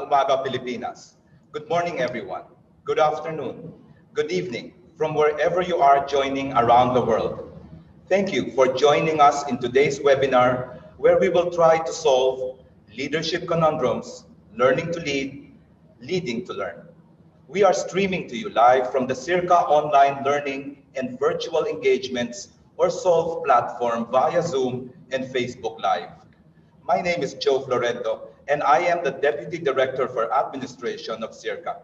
umaga, Pilipinas. Good morning, everyone. Good afternoon. Good evening from wherever you are joining around the world. Thank you for joining us in today's webinar where we will try to solve leadership conundrums, learning to lead, leading to learn. We are streaming to you live from the SEARCA online learning and virtual engagements or Solve platform via Zoom and Facebook Live. My name is Joe Florendo, and I am the Deputy Director for Administration of SEARCA.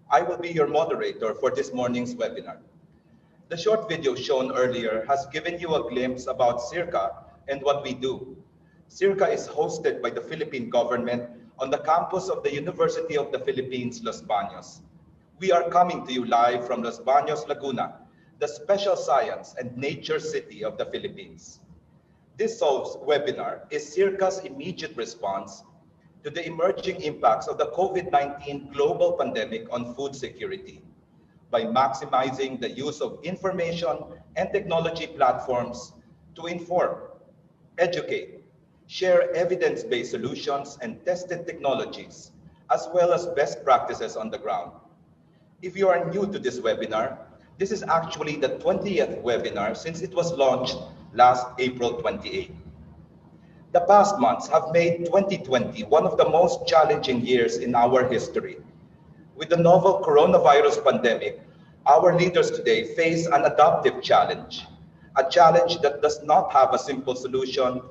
I will be your moderator for this morning's webinar. The short video shown earlier has given you a glimpse about SEARCA and what we do. SEARCA is hosted by the Philippine government on the campus of the University of the Philippines, Los Baños. We are coming to you live from Los Baños, Laguna, the special science and nature city of the Philippines. This Solves webinar is SEARCA's immediate response to the emerging impacts of the COVID-19 global pandemic on food security by maximizing the use of information and technology platforms to inform, educate, share evidence-based solutions and tested technologies, as well as best practices on the ground. If you are new to this webinar, this is actually the 20th webinar since it was launched last April 28. The past months have made 2020 one of the most challenging years in our history. With the novel coronavirus pandemic, our leaders today face an adaptive challenge, a challenge that does not have a simple solution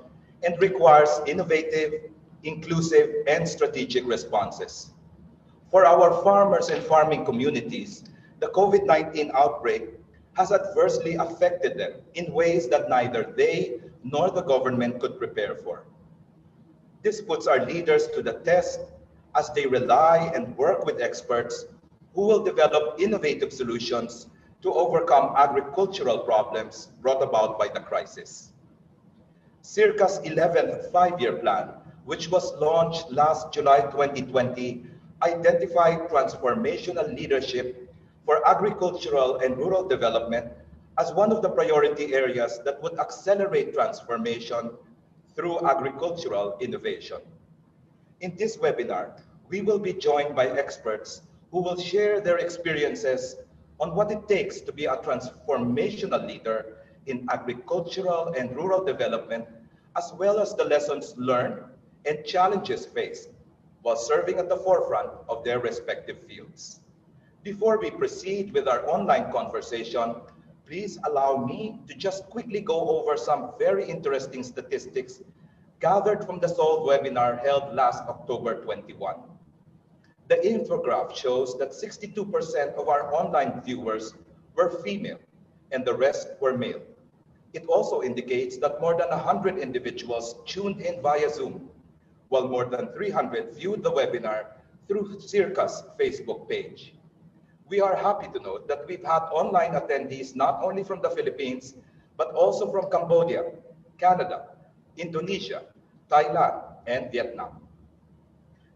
and requires innovative, inclusive, and strategic responses. For our farmers and farming communities, the COVID-19 outbreak has adversely affected them in ways that neither they nor the government could prepare for. This puts our leaders to the test as they rely and work with experts who will develop innovative solutions to overcome agricultural problems brought about by the crisis. SEARCA's 11th five-year plan, which was launched last July 2020, identified transformational leadership for agricultural and rural development as one of the priority areas that would accelerate transformation through agricultural innovation. In this webinar, we will be joined by experts who will share their experiences on what it takes to be a transformational leader in agricultural and rural development, as well as the lessons learned and challenges faced while serving at the forefront of their respective fields. Before we proceed with our online conversation, please allow me to just quickly go over some very interesting statistics gathered from the Solve webinar held last October 21. The infograph shows that 62% of our online viewers were female and the rest were male. It also indicates that more than 100 individuals tuned in via Zoom, while more than 300 viewed the webinar through SEARCA's Facebook page. We are happy to note that we've had online attendees not only from the Philippines, but also from Cambodia, Canada, Indonesia, Thailand, and Vietnam.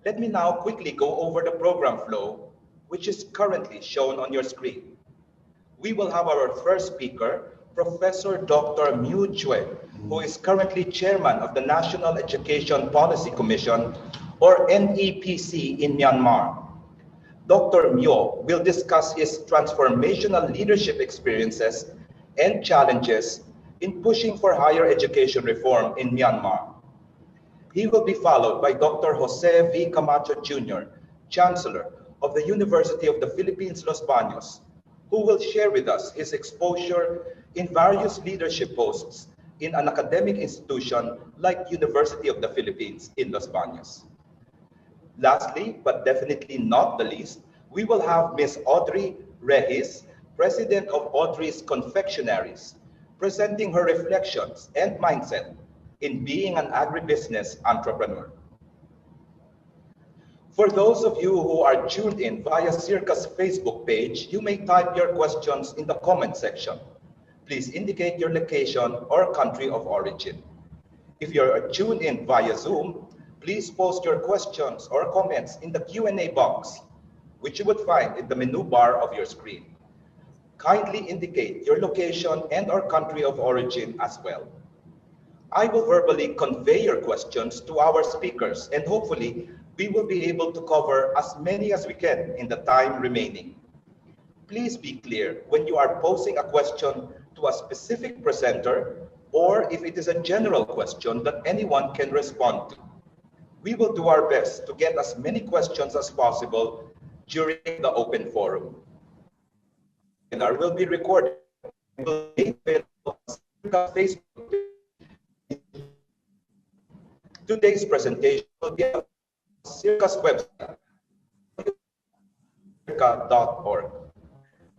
Let me now quickly go over the program flow, which is currently shown on your screen. We will have our first speaker, Professor Dr. Myu Kywe, who is currently chairman of the National Education Policy Commission, or NEPC, in Myanmar. Dr. Myo will discuss his transformational leadership experiences and challenges in pushing for higher education reform in Myanmar. He will be followed by Dr. Jose V. Camacho Jr., Chancellor of the University of the Philippines, Los Baños, who will share with us his exposure in various leadership posts in an academic institution like University of the Philippines in Los Baños. Lastly, but definitely not the least, we will have Ms. Audrey Regis, President of Audrey's Confectionaries, presenting her reflections and mindset in being an agribusiness entrepreneur. For those of you who are tuned in via SEARCA's Facebook page, you may type your questions in the comment section. Please indicate your location or country of origin. If you're tuned in via Zoom, please post your questions or comments in the Q&A box, which you would find in the menu bar of your screen. Kindly indicate your location and or country of origin as well. I will verbally convey your questions to our speakers, and hopefully We will be able to cover as many as we can in the time remaining. Please be clear when you are posing a question to a specific presenter or if it is a general question that anyone can respond to. We will do our best to get as many questions as possible during the open forum. The webinar will be recorded and will be available on SEARCA's Facebook page. Today's presentation will be on SEARCA's website, SEARCA.org.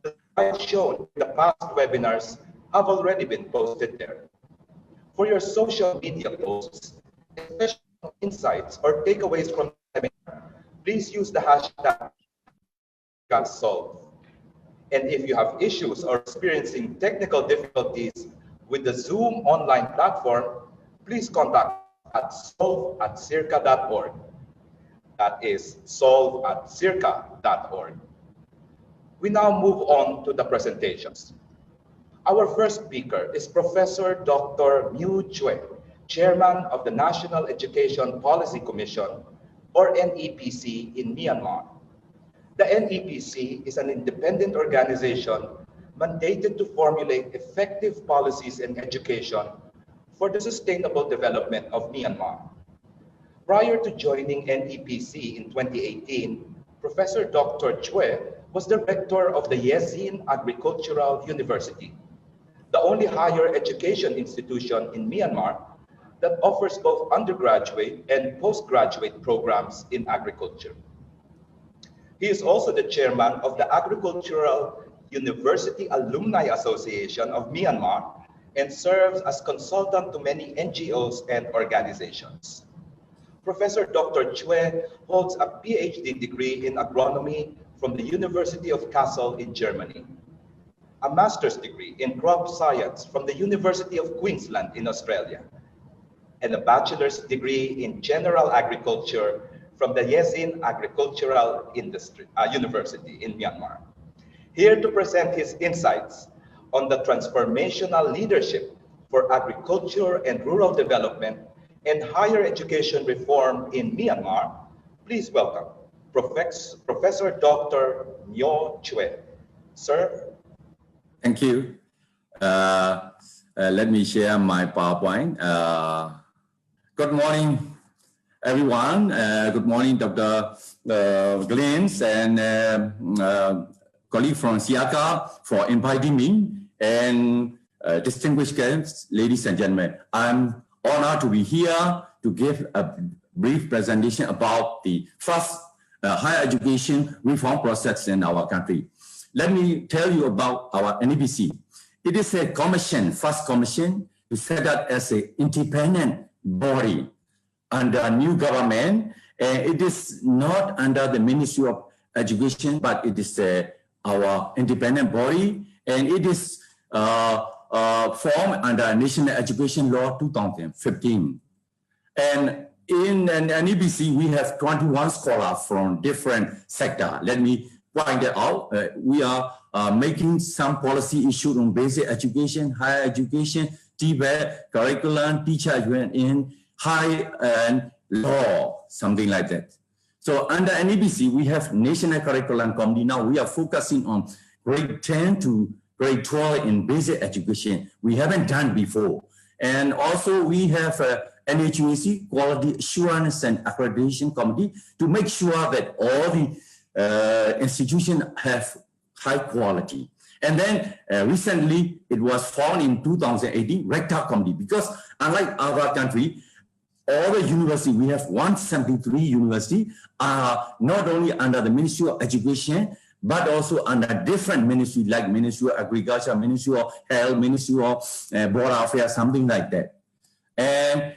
The slides shown in the past webinars have already been posted there. For your social media posts, especially insights or takeaways from the webinar, please use the hashtag #solve. And if you have issues or experiencing technical difficulties with the Zoom online platform, please contact at solve@searca.org. That is solve@searca.org. We now move on to the presentations. Our first speaker is Professor Dr. Kywe, Chairman of the National Education Policy Commission, or NEPC, in Myanmar. The NEPC is an independent organization mandated to formulate effective policies in education for the sustainable development of Myanmar. Prior to joining NEPC in 2018, Professor Dr. Kywe was the rector of the Yezin Agricultural University, the only higher education institution in Myanmar that offers both undergraduate and postgraduate programs in agriculture. He is also the chairman of the Agricultural University Alumni Association of Myanmar and serves as consultant to many NGOs and organizations. Professor Dr. Kywe holds a PhD degree in agronomy from the University of Kassel in Germany, a master's degree in crop science from the University of Queensland in Australia, and a bachelor's degree in general agriculture from the Yezin Agricultural University in Myanmar. Here to present his insights on the transformational leadership for agriculture and rural development and higher education reform in Myanmar, please welcome Professor Dr. Kywe. Sir? Thank you. Let me share my PowerPoint. Good morning, everyone. Good morning, Dr. Glenn and colleague from SEARCA for inviting me, and distinguished guests, ladies and gentlemen. I'm honored to be here to give a brief presentation about the first higher education reform process in our country. Let me tell you about our NEPC. It is a commission, first commission, to set up as an independent body under a new government. It is not under the Ministry of Education, but it is our independent body, and it is formed under National Education Law 2015. And in an NEPC, we have 21 scholars from different sectors. Let me point that out. We are making some policy issues on basic education, higher education, TVET, curriculum, teacher education in high and law, something like that. So under NEPC, we have National Curriculum Committee. Now we are focusing on grade 10 to grade 12 in basic education. We haven't done before. And also we have NHUAC, Quality Assurance and Accreditation Committee, to make sure that all the institutions have high quality. And then recently, it was formed in 2018, Rector Committee, because unlike other countries, all the universities, we have 173 universities, are not only under the Ministry of Education, but also under different ministries like Ministry of Agriculture, Ministry of Health, Ministry of Border Affairs, something like that. And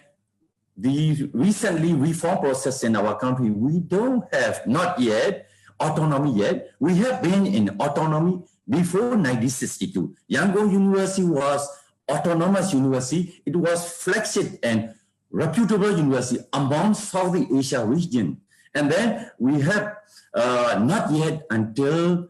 the recently reform process in our country, we don't have, not yet, autonomy yet. We have been in autonomy before 1962. Yangon University was autonomous university. It was flagship and reputable university among Southeast Asia region. And then we have not yet until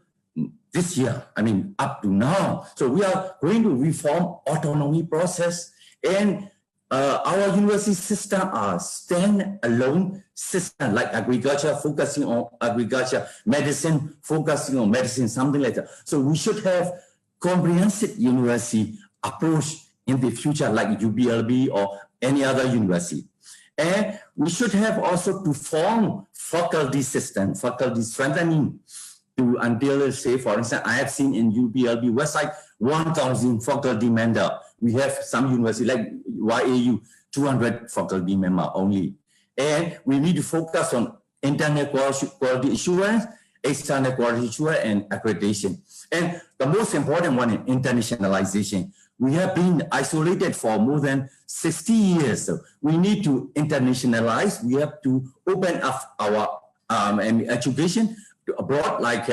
this year, I mean, up to now. So we are going to reform autonomy process, and our university system are stand-alone system, like agriculture, focusing on agriculture, medicine, focusing on medicine, something like that. So we should have comprehensive university approach in the future, like UBLB or any other university. And we should have also to form faculty system, faculty strengthening to until, say, for instance, I have seen in UBLB website 1,000 faculty member. We have some university like YAU, 200 faculty member only. And we need to focus on internal quality assurance, external quality assurance, and accreditation. And the most important one is internationalization. We have been isolated for more than 60 years. So we need to internationalize. We have to open up our education to abroad, like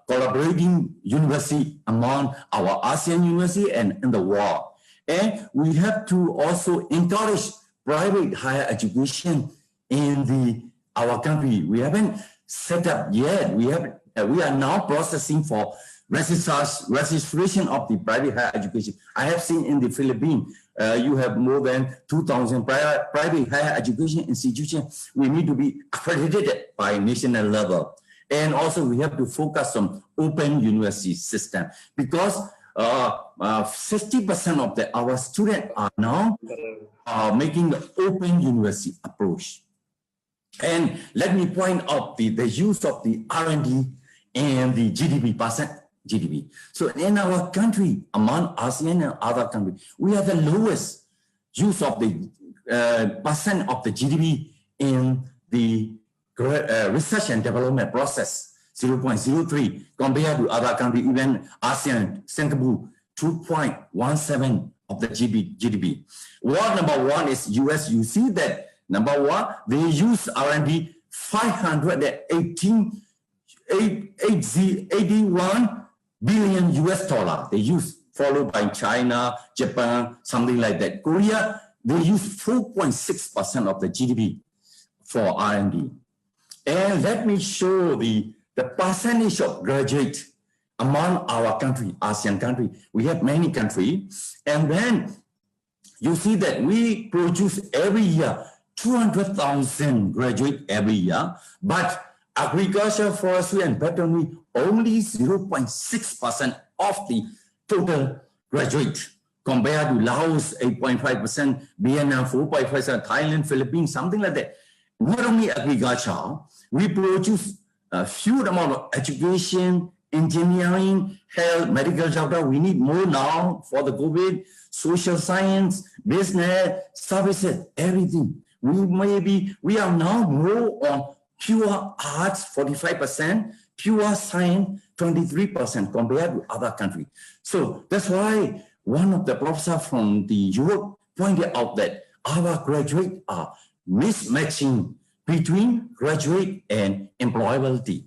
collaborating university among our ASEAN university and in the world. And we have to also encourage private higher education in our country. We haven't set up yet. We are now processing for registration of the private higher education. I have seen in the Philippines, you have more than 2,000 private higher education institutions. We need to be accredited by national level. And also we have to focus on open university system, because 60% of our students are now making the open university approach. And let me point out the use of the R&D and the GDP percent. GDP. So in our country, among ASEAN and other countries, we have the lowest use of the percent of the GDP in the research and development process, 0.03, compared to other countries, even ASEAN, Singapore, 2.17 of the GDP. World number one is US. You see that number one, they use R&D 581 billion US dollar they use, followed by China, Japan, something like that. Korea, they use 4.6% of the GDP for R&D. And let me show the percentage of graduates among our country, ASEAN country. We have many countries. And then you see that we produce every year 200,000 graduates every year, but agriculture, forestry, and petroleum only 0.6% of the total graduate, compared to Laos 8.5%, Vietnam 4.5%, Thailand, Philippines, something like that. Not only agriculture, we produce a huge amount of education, engineering, health, medical doctor. We need more now for the COVID, social science, business, services, everything. We are now more on pure arts, 45%, pure science, 23% compared to other countries. So that's why one of the professors from the Europe pointed out that our graduates are mismatching between graduate and employability.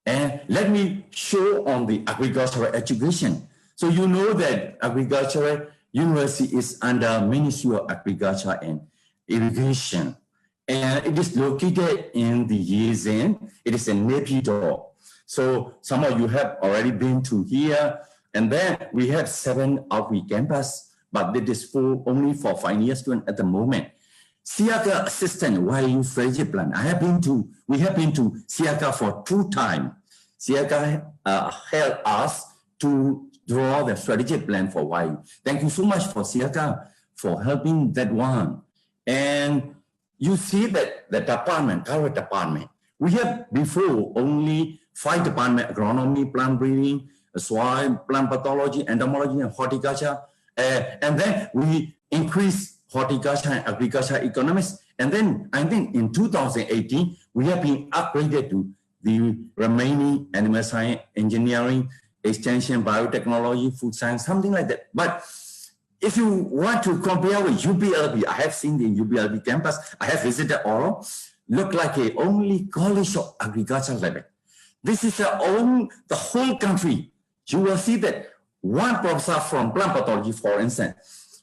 And let me show on the agricultural education. So you know that agricultural university is under Ministry of Agriculture and Irrigation. And it is located in the Yezin. It is in Naypyidaw. So some of you have already been to here. And then we have 7 outreach campus, but it is only for final students at the moment. SEARCA assistant YU strategy plan. We have been to SEARCA for 2 times. SEARCA helped us to draw the strategy plan for YU. Thank you so much for SEARCA for helping that one. And you see that the department, current department, we have before only 5 departments: agronomy, plant breeding, soil, plant pathology, entomology, and horticulture. And then we increased horticulture and agriculture economics. And then I think in 2018, we have been upgraded to the remaining animal science, engineering, extension, biotechnology, food science, something like that. But if you want to compare with UBLB, I have seen the UBLB campus, I have visited all, look like a only college of agriculture level. This is the whole country. You will see that one professor from plant pathology, for instance,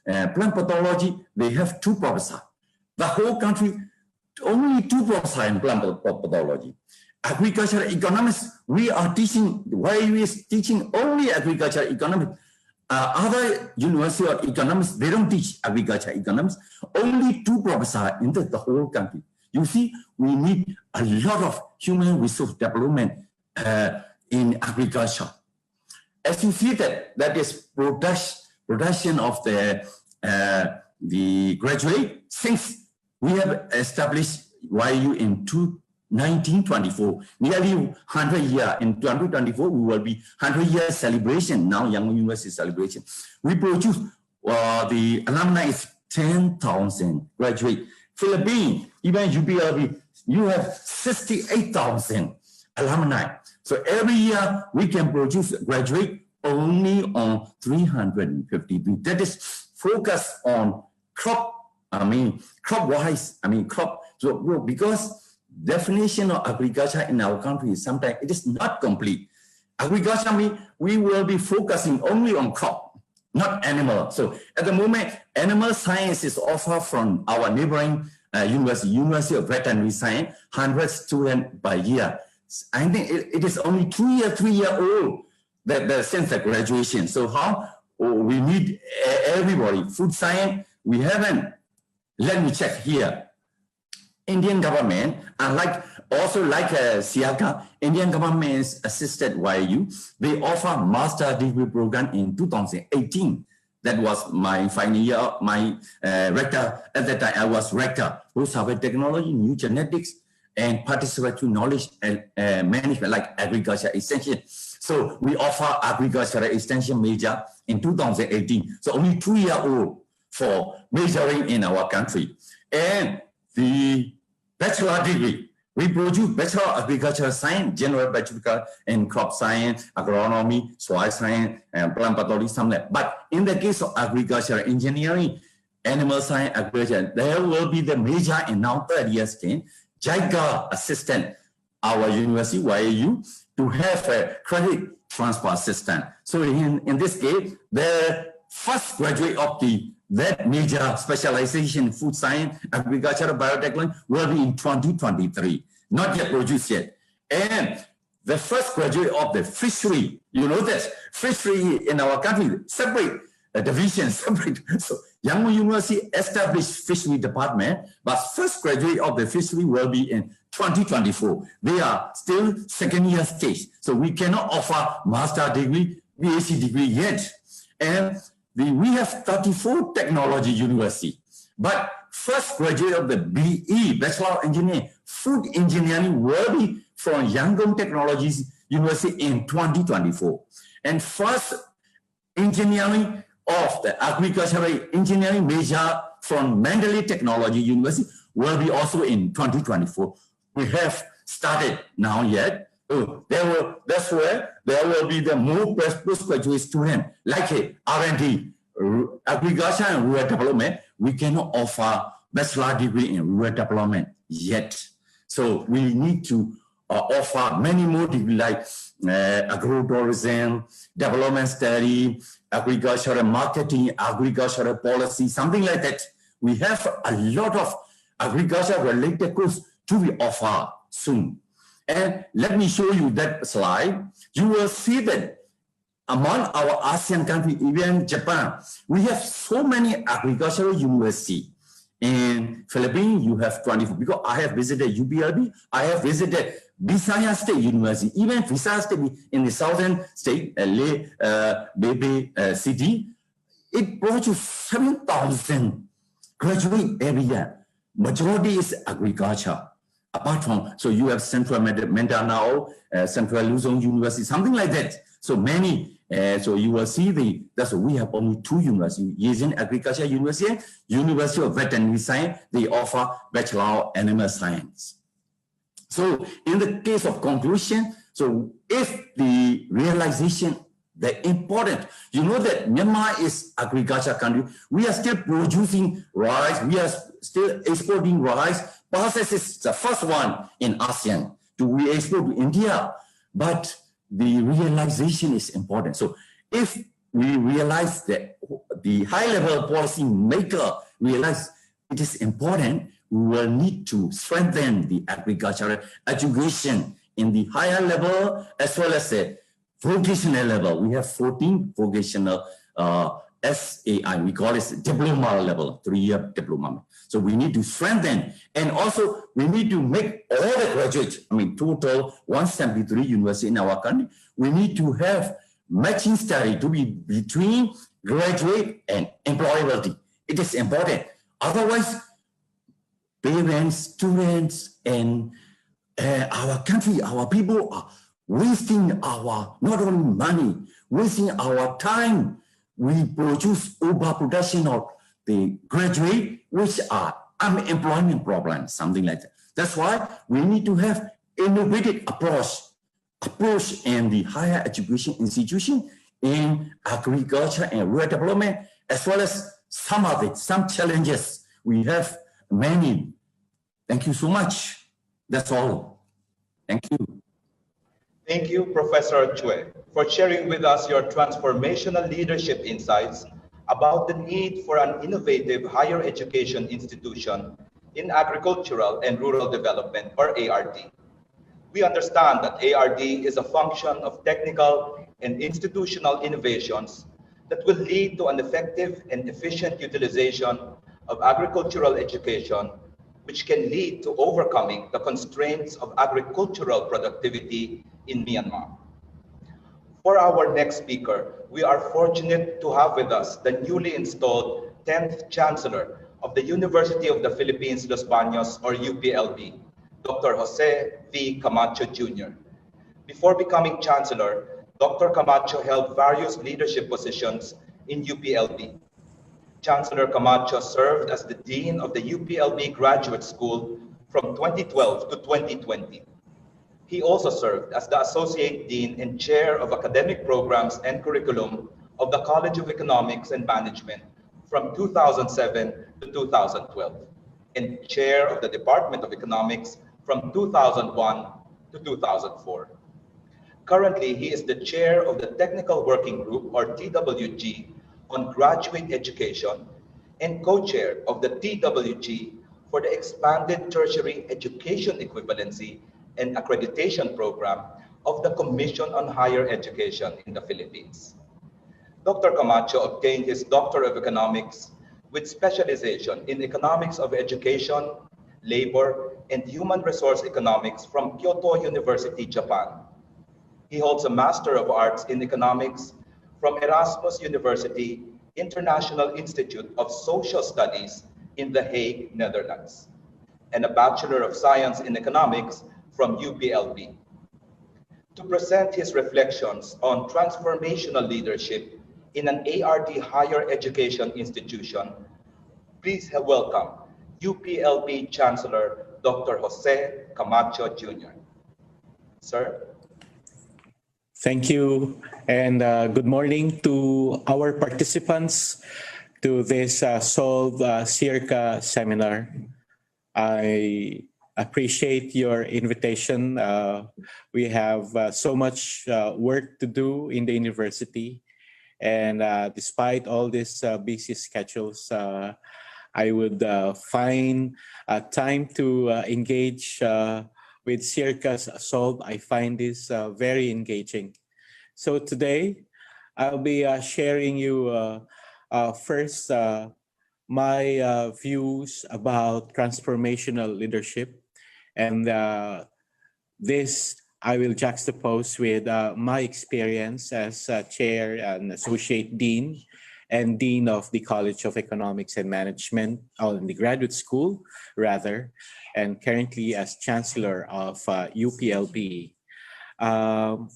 plant pathology, they have 2 professors. The whole country, only 2 professors in plant pathology. Agricultural economics, we are teaching, why we is teaching only agricultural economics. Other university or economics, they don't teach agriculture economics. Only 2 professors in the whole country. You see, we need a lot of human resource development in agriculture. As you see that is production of the graduate. Since we have established YU in 1924, nearly 100 years. In 2024, we will be 100-year celebration, now Yangon University celebration. We produce, the alumni is 10,000 graduate. Philippines, even UPLB, you have 68,000 alumni. So every year, we can produce graduate only on 353. That is focused on crop wise, crop. So because definition of agriculture in our country is sometimes it is not complete. Agriculture means we will be focusing only on crop, not animal. So at the moment, animal science is offered from our neighboring University of Veterinary Science, 100 students per year. I think it is only 3-year-old that since the graduation. So how we need everybody. Food science, we haven't. Let me check here. Indian government, like SEARCA, Indian government is assisted YU. They offer master degree program in 2018. That was my final year, my rector. At that time, I was rector. Survey technology, new genetics, and participatory knowledge and management, like agriculture extension. So we offer agricultural extension major in 2018. So only 2-year-old for majoring in our country. And the bachelor degree, we produce bachelor of agricultural science, general bachelor in crop science, agronomy, soil science, and plant pathology, something like that. But in the case of agricultural engineering, animal science, agriculture, there will be the major in now 3rd year stint, JICA assistant, our university, YAU, to have a credit transfer system. So in this case, the first graduate of that major specialization in food science, agriculture, biotechnology will be in 2023, not yet produced yet. And the first graduate of the fishery, you know that fishery in our country, separate division, separate. So Yangon University established fishery department, but first graduate of the fishery will be in 2024. They are still 2nd year stage. So we cannot offer master degree, PhD degree yet. And we have 34 technology university, but first graduate of the BE, Bachelor of Engineering, Food Engineering will be from Yangon Technologies University in 2024. And first engineering of the agricultural engineering major from Mandalay Technology University will be also in 2024. We have started now yet. That's where there will be the more postgraduate student, like R&D, agriculture and rural development. We cannot offer bachelor degree in rural development yet. So we need to offer many more degrees like agro-tourism, development study, agricultural marketing, agricultural policy, something like that. We have a lot of agriculture-related courses to be offered soon. And let me show you that slide. You will see that among our ASEAN countries, even Japan, we have so many agricultural universities. In Philippines, you have 24. Because I have visited UPLB, I have visited Visayas State University, even Visayas State in the southern state, Bebe city, it produces 7,000 graduates every year. Majority is agriculture. Apart from, so you have Central Mindanao, Central Luzon University, something like that. So many, so you will see that's we have only 2 universities, Asian Agriculture University, University of Veterinary Science, they offer Bachelor of Animal Science. So in the case of conclusion, so if the realization, the important, you know that Myanmar is agriculture country, we are still producing rice, we are still exporting rice. Process is the first one in ASEAN we export to India, but the realization is important. So if we realize that the high-level policy maker realize it is important, we will need to strengthen the agricultural education in the higher level as well as the vocational level. We have 14 vocational SAI, we call it diploma level, 3-year diploma. So we need to strengthen, and also we need to make all the graduates, total 173 universities in our country, we need to have matching study to be between graduate and employability. It is important. Otherwise, parents, students, and our country, our people are wasting our, not only money, wasting our time. We produce overproduction of the graduate, which are unemployment problems, something like that. That's why we need to have innovative approach in the higher education institution in agriculture and rural development, as well as some challenges. We have many. Thank you so much. That's all. Thank you. Thank you, Professor Kywe, for sharing with us your transformational leadership insights about the need for an innovative higher education institution in agricultural and rural development, or ARD. We understand that ARD is a function of technical and institutional innovations that will lead to an effective and efficient utilization of agricultural education, which can lead to overcoming the constraints of agricultural productivity in Myanmar. For our next speaker, we are fortunate to have with us the newly installed 10th Chancellor of the University of the Philippines, Los Baños, or UPLB, Dr. Jose V. Camacho Jr. Before becoming Chancellor, Dr. Camacho held various leadership positions in UPLB. Chancellor Camacho served as the Dean of the UPLB Graduate School from 2012 to 2020. He also served as the Associate Dean and Chair of Academic Programs and Curriculum of the College of Economics and Management from 2007 to 2012, and Chair of the Department of Economics from 2001 to 2004. Currently, he is the Chair of the Technical Working Group, or TWG, on Graduate Education, and Co-Chair of the TWG for the Expanded Tertiary Education Equivalency and Accreditation Program of the Commission on Higher Education in the Philippines. Dr. Camacho obtained his Doctor of Economics with specialization in Economics of Education, Labor, and Human Resource Economics from Kyoto University, Japan. He holds a Master of Arts in Economics from Erasmus University International Institute of Social Studies in The Hague, Netherlands, and a Bachelor of Science in Economics from UPLB. To present his reflections on transformational leadership in an ARD higher education institution, please welcome UPLB Chancellor Dr. Jose Camacho Jr. Sir. Thank you, and good morning to our participants to this Solve SEARCA seminar. I appreciate your invitation. We have so much work to do in the university, and despite all these busy schedules, I would find time to engage with SEARCA's Solve. I find this very engaging. So today, I'll be sharing you first my views about transformational leadership. And this I will juxtapose with my experience as Chair and Associate Dean and Dean of the College of Economics and Management, or in the graduate school, rather, and currently as Chancellor of UPLB. And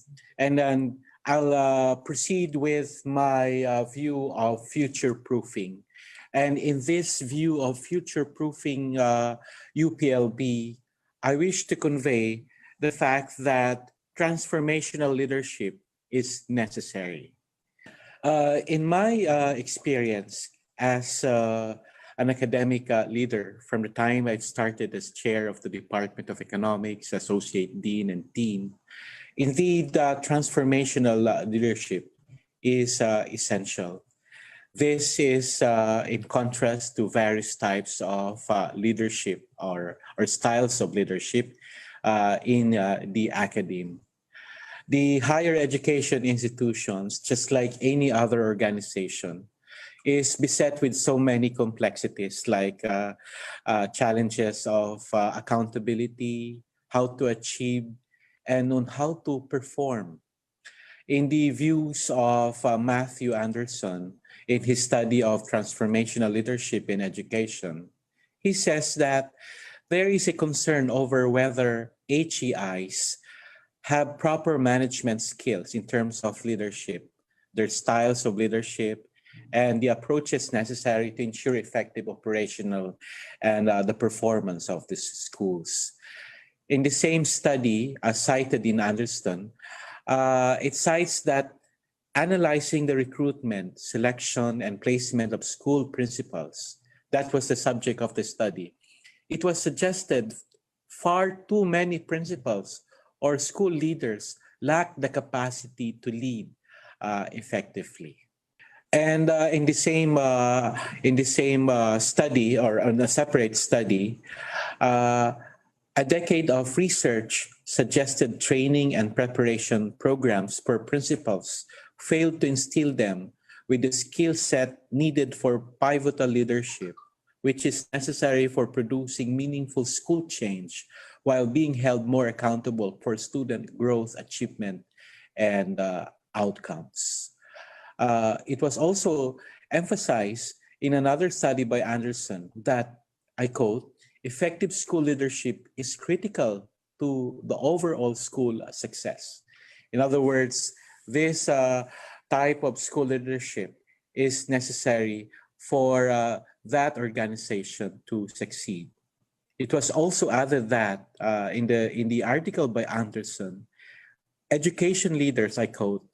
then I'll proceed with my view of future-proofing. And in this view of future-proofing UPLB, I wish to convey the fact that transformational leadership is necessary. In my experience as an academic leader, from the time I started as chair of the Department of Economics, associate dean and dean, indeed, transformational leadership is essential. This is in contrast to various types of leadership or styles of leadership in the academe. The higher education institutions, just like any other organization, is beset with so many complexities like challenges of accountability, how to achieve, and on how to perform. In the views of Matthew Anderson, in his study of transformational leadership in education, he says that there is a concern over whether HEIs have proper management skills in terms of leadership, their styles of leadership, and the approaches necessary to ensure effective operational and the performance of these schools. In the same study, as cited in Anderson, it cites that analyzing the recruitment, selection, and placement of school principals, that was the subject of the study. It was suggested far too many principals or school leaders lack the capacity to lead effectively. And in the same study, or in a separate study, uh, a decade of research suggested training and preparation programs for principals failed to instill them with the skill set needed for pivotal leadership, which is necessary for producing meaningful school change while being held more accountable for student growth, achievement, and outcomes. It was also emphasized in another study by Anderson that, I quote, effective school leadership is critical to the overall school success. In other words, this type of school leadership is necessary for that organization to succeed. It was also added that in the article by Anderson, education leaders, I quote,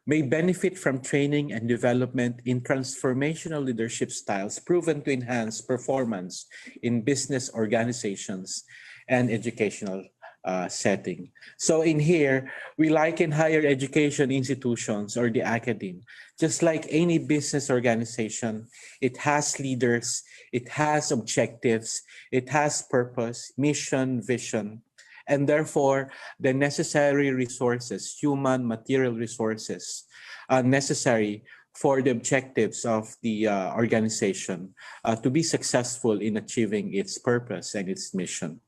may benefit from training and development in transformational leadership styles proven to enhance performance in business organizations and educational setting. So in here, we liken higher education institutions or the academe. Just like any business organization, it has leaders, it has objectives, it has purpose, mission, vision, and therefore the necessary resources, human material resources, are necessary for the objectives of the organization to be successful in achieving its purpose and its mission.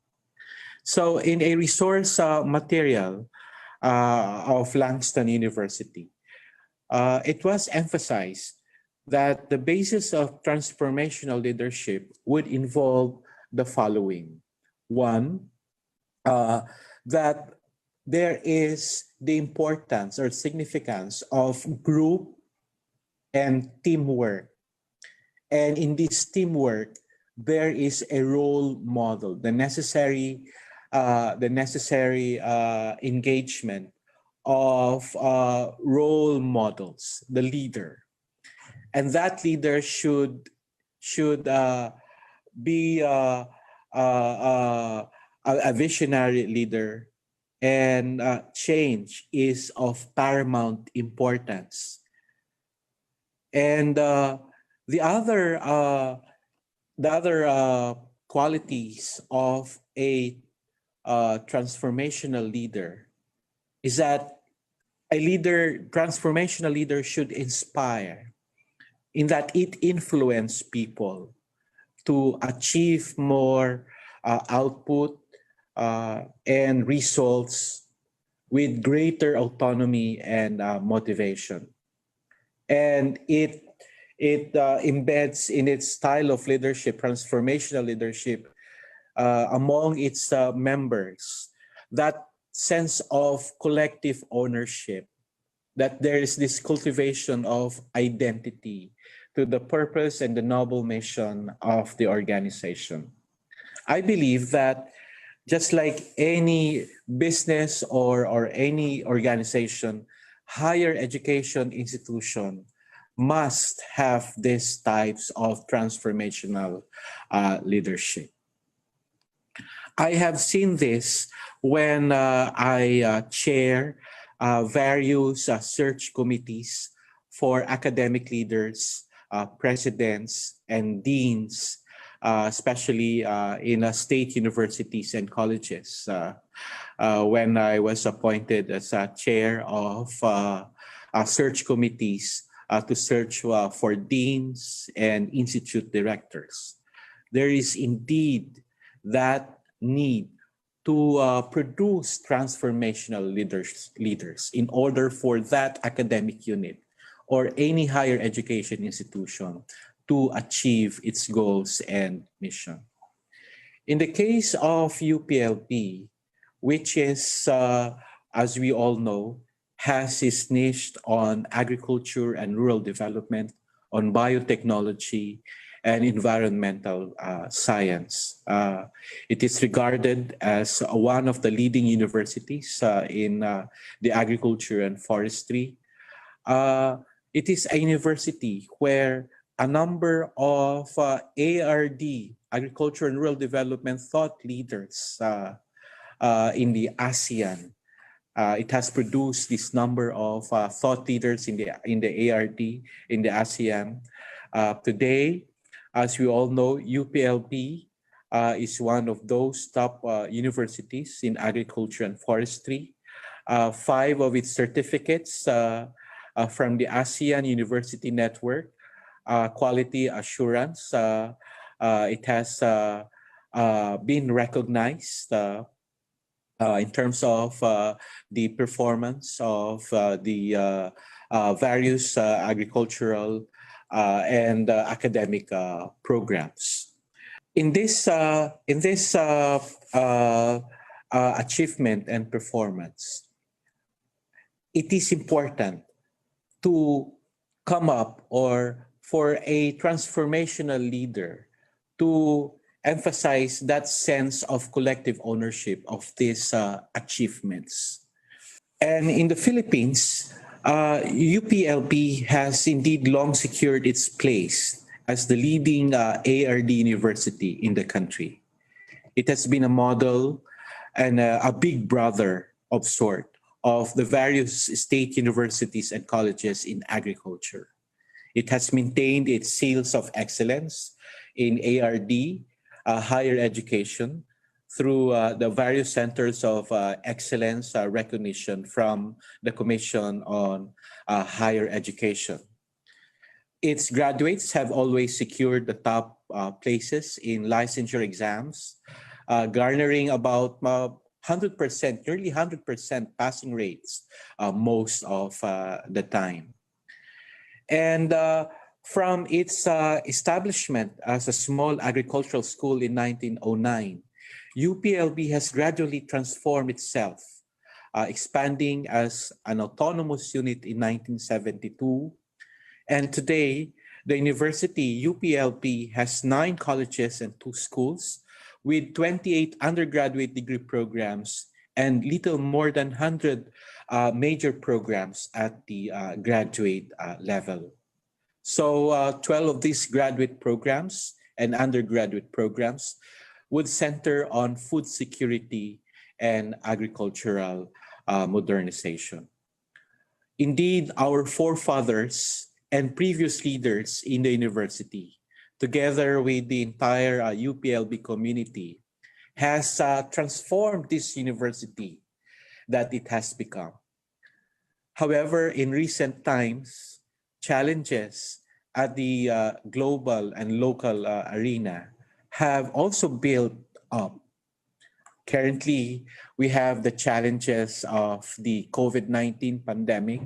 So in a resource material of Langston University, it was emphasized that the basis of transformational leadership would involve the following. One, that there is the importance or significance of group and teamwork. And in this teamwork, there is a role model, the necessary engagement of role models, the leader. And that leader should be a visionary leader, and change is of paramount importance. And the other qualities of a transformational leader is that transformational leader should inspire, in that it influence people to achieve more output and results with greater autonomy and motivation. And it embeds in its style of leadership, transformational leadership, among its members, that sense of collective ownership, that there is this cultivation of identity to the purpose and the noble mission of the organization. I believe that just like any business or any organization, higher education institution must have these types of transformational leadership. I have seen this when I chair various search committees for academic leaders, presidents, and deans especially in state universities and colleges. When I was appointed as chair of search committees to search for deans and institute directors. There is indeed that need to produce transformational leaders in order for that academic unit or any higher education institution to achieve its goals and mission. In the case of UPLP, which is, as we all know, has its niche on agriculture and rural development, on biotechnology, and environmental science. It is regarded as one of the leading universities in the agriculture and forestry. It is a university where a number of ARD, agriculture and rural development thought leaders in the ASEAN. It has produced this number of thought leaders in the ARD, in the ASEAN. Today, as we all know, UPLP is one of those top universities in agriculture and forestry. 5 of its certificates from the ASEAN University Network, quality assurance. It has been recognized in terms of the performance of the various agricultural and academic programs. In this achievement and performance, it is important to come up or for a transformational leader to emphasize that sense of collective ownership of these achievements. And in the Philippines, UPLP has indeed long secured its place as the leading ARD university in the country. It has been a model and a big brother of sort of the various state universities and colleges in agriculture. It has maintained its seals of excellence in ARD, higher education, through the various centers of excellence recognition from the Commission on Higher Education. Its graduates have always secured the top places in licensure exams, garnering about 100%, nearly 100% passing rates most of the time. And from its establishment as a small agricultural school in 1909, UPLB has gradually transformed itself, expanding as an autonomous unit in 1972. And today, the university, UPLB, has 9 colleges and 2 schools with 28 undergraduate degree programs and little more than 100 major programs at the graduate level. So 12 of these graduate programs and undergraduate programs would center on food security and agricultural modernization. Indeed, our forefathers and previous leaders in the university, together with the entire UPLB community, has transformed this university that it has become. However, in recent times, challenges at the global and local arena have also built up. Currently, we have the challenges of the COVID-19 pandemic,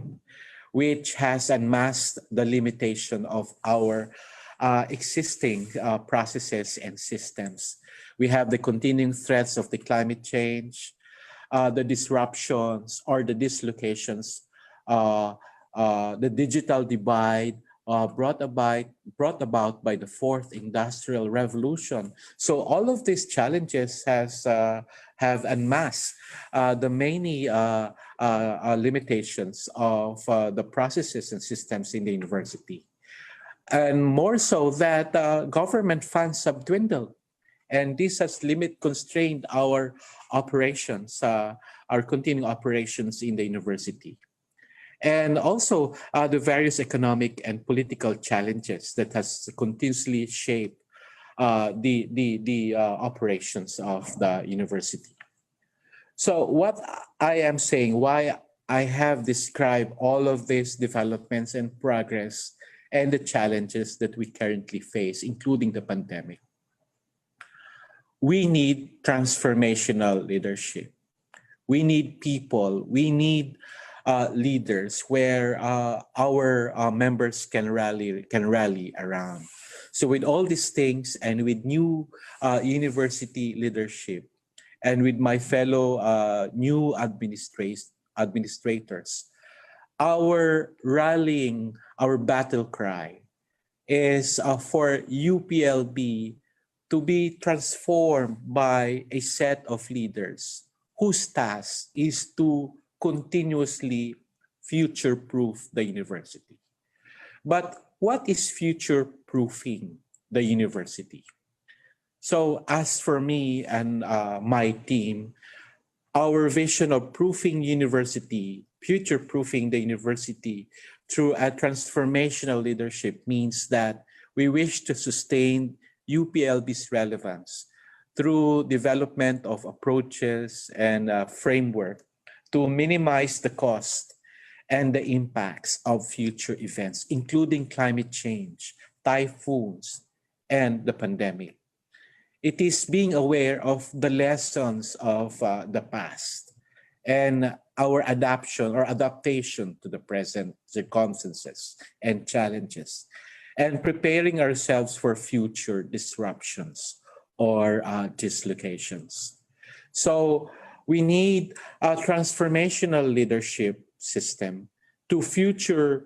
which has unmasked the limitation of our existing processes and systems. We have the continuing threats of the climate change, the disruptions or the dislocations, the digital divide brought about by the 4th Industrial Revolution. So all of these challenges have unmasked the many limitations of the processes and systems in the university. And more so that government funds have dwindled. And this has constrained our operations, our continuing operations in the university. And also the various economic and political challenges that has continuously shaped the operations of the university. So what I am saying, why I have described all of these developments and progress and the challenges that we currently face, including the pandemic. We need transformational leadership. We need people. We need leaders where our members can rally around. So with all these things and with new university leadership and with my fellow new administrators, our rallying, our battle cry is for UPLB to be transformed by a set of leaders whose task is to continuously future-proof the university. But what is future-proofing the university? So as for me and my team, our vision of proofing university, future-proofing the university through a transformational leadership means that we wish to sustain UPLB's relevance through development of approaches and framework to minimize the cost and the impacts of future events, including climate change, typhoons, and the pandemic. It is being aware of the lessons of the past and our adaptation to the present circumstances and challenges, and preparing ourselves for future disruptions or dislocations. So we need a transformational leadership system to future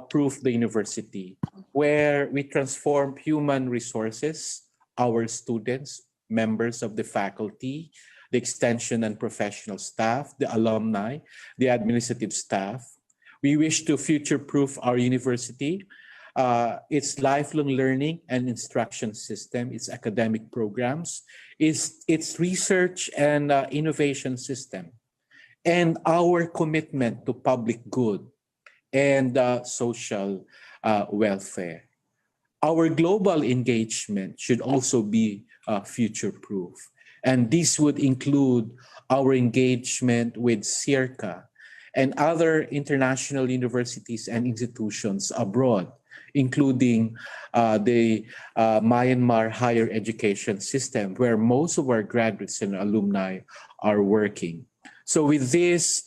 proof the university, where we transform human resources, our students, members of the faculty, the extension and professional staff, the alumni, the administrative staff. We wish to future-proof our university, its lifelong learning and instruction system, its academic programs, its research and innovation system, and our commitment to public good and social welfare. Our global engagement should also be future-proof. And this would include our engagement with SEARCA and other international universities and institutions abroad, including the Myanmar higher education system, where most of our graduates and alumni are working. So with this,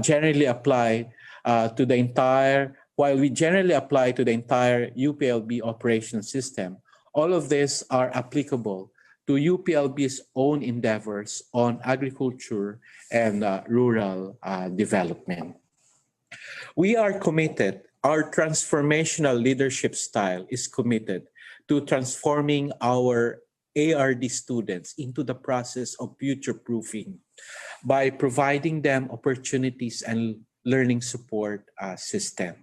generally apply to the entire, while we generally apply to the entire UPLB operation system, all of these are applicable to UPLB's own endeavors on agriculture and rural development. We are committed, our transformational leadership style is committed to transforming our ARD students into the process of future-proofing by providing them opportunities and learning support system.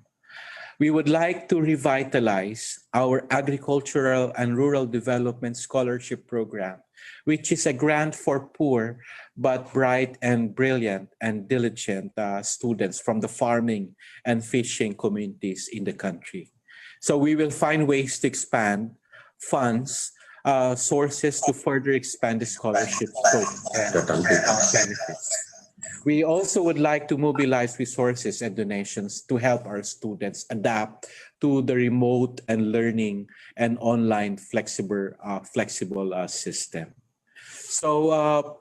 We would like to revitalize our agricultural and rural development scholarship program, which is a grant for poor but bright and brilliant and diligent students from the farming and fishing communities in the country. So we will find ways to expand funds, sources to further expand the scholarship program benefits. We also would like to mobilize resources and donations to help our students adapt to the remote and learning and online flexible system. So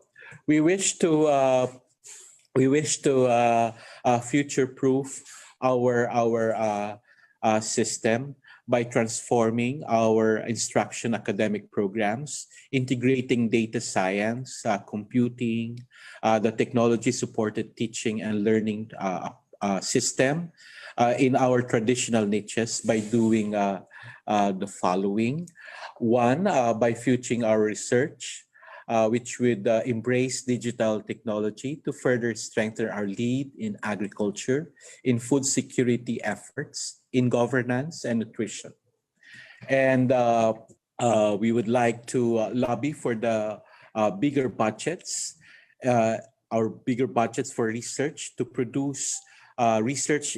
we wish to future-proof our system by transforming our instruction academic programs, integrating data science, computing, the technology-supported teaching and learning system in our traditional niches by doing the following. One, by futuring our research, which would embrace digital technology to further strengthen our lead in agriculture, in food security efforts, in governance and nutrition. And we would like to lobby for the bigger budgets, our bigger budgets for research to produce research,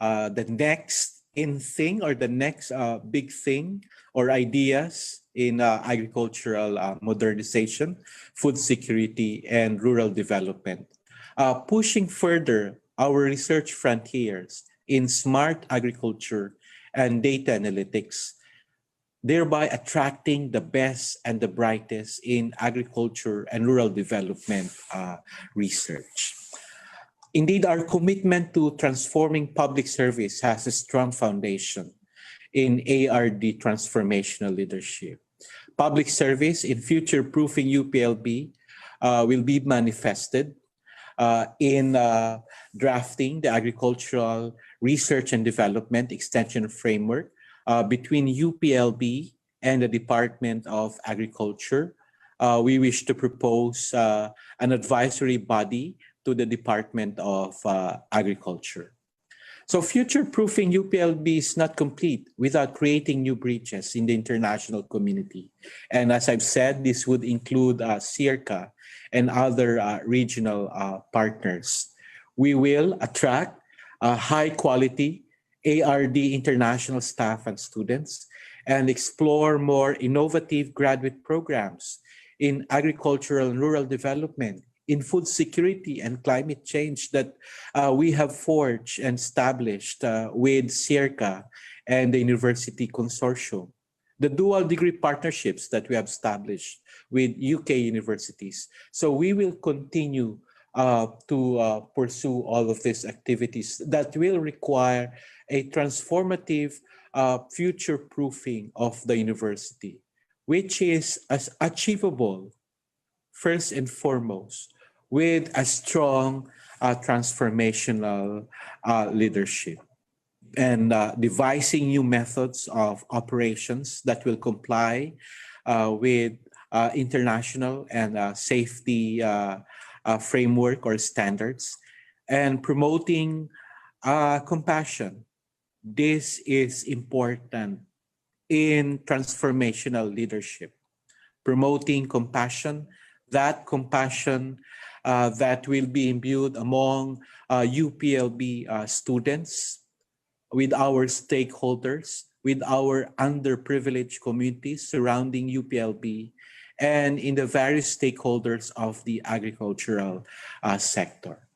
the next in thing or the next big thing or ideas in agricultural modernization, food security, and rural development. Pushing further our research frontiers in smart agriculture and data analytics, thereby attracting the best and the brightest in agriculture and rural development research. Indeed, our commitment to transforming public service has a strong foundation in ARD transformational leadership. Public service in future-proofing UPLB will be manifested in drafting the agricultural research and development extension framework between UPLB and the Department of Agriculture. We wish to propose an advisory body to the Department of Agriculture. So future-proofing UPLB is not complete without creating new bridges in the international community. And as I've said, this would include SEARCA and other regional partners. We will attract high-quality ARD international staff and students and explore more innovative graduate programs in agricultural and rural development, in food security and climate change that we have forged and established with SEARCA and the University Consortium. The dual degree partnerships that we have established with UK universities. So we will continue to pursue all of these activities that will require a transformative future-proofing of the university, which is as achievable first and foremost with a strong transformational leadership and devising new methods of operations that will comply with international and safety framework or standards, and promoting compassion. This is important in transformational leadership. Promoting compassion, that will be imbued among UPLB students, with our stakeholders, with our underprivileged communities surrounding UPLB, and in the various stakeholders of the agricultural sector.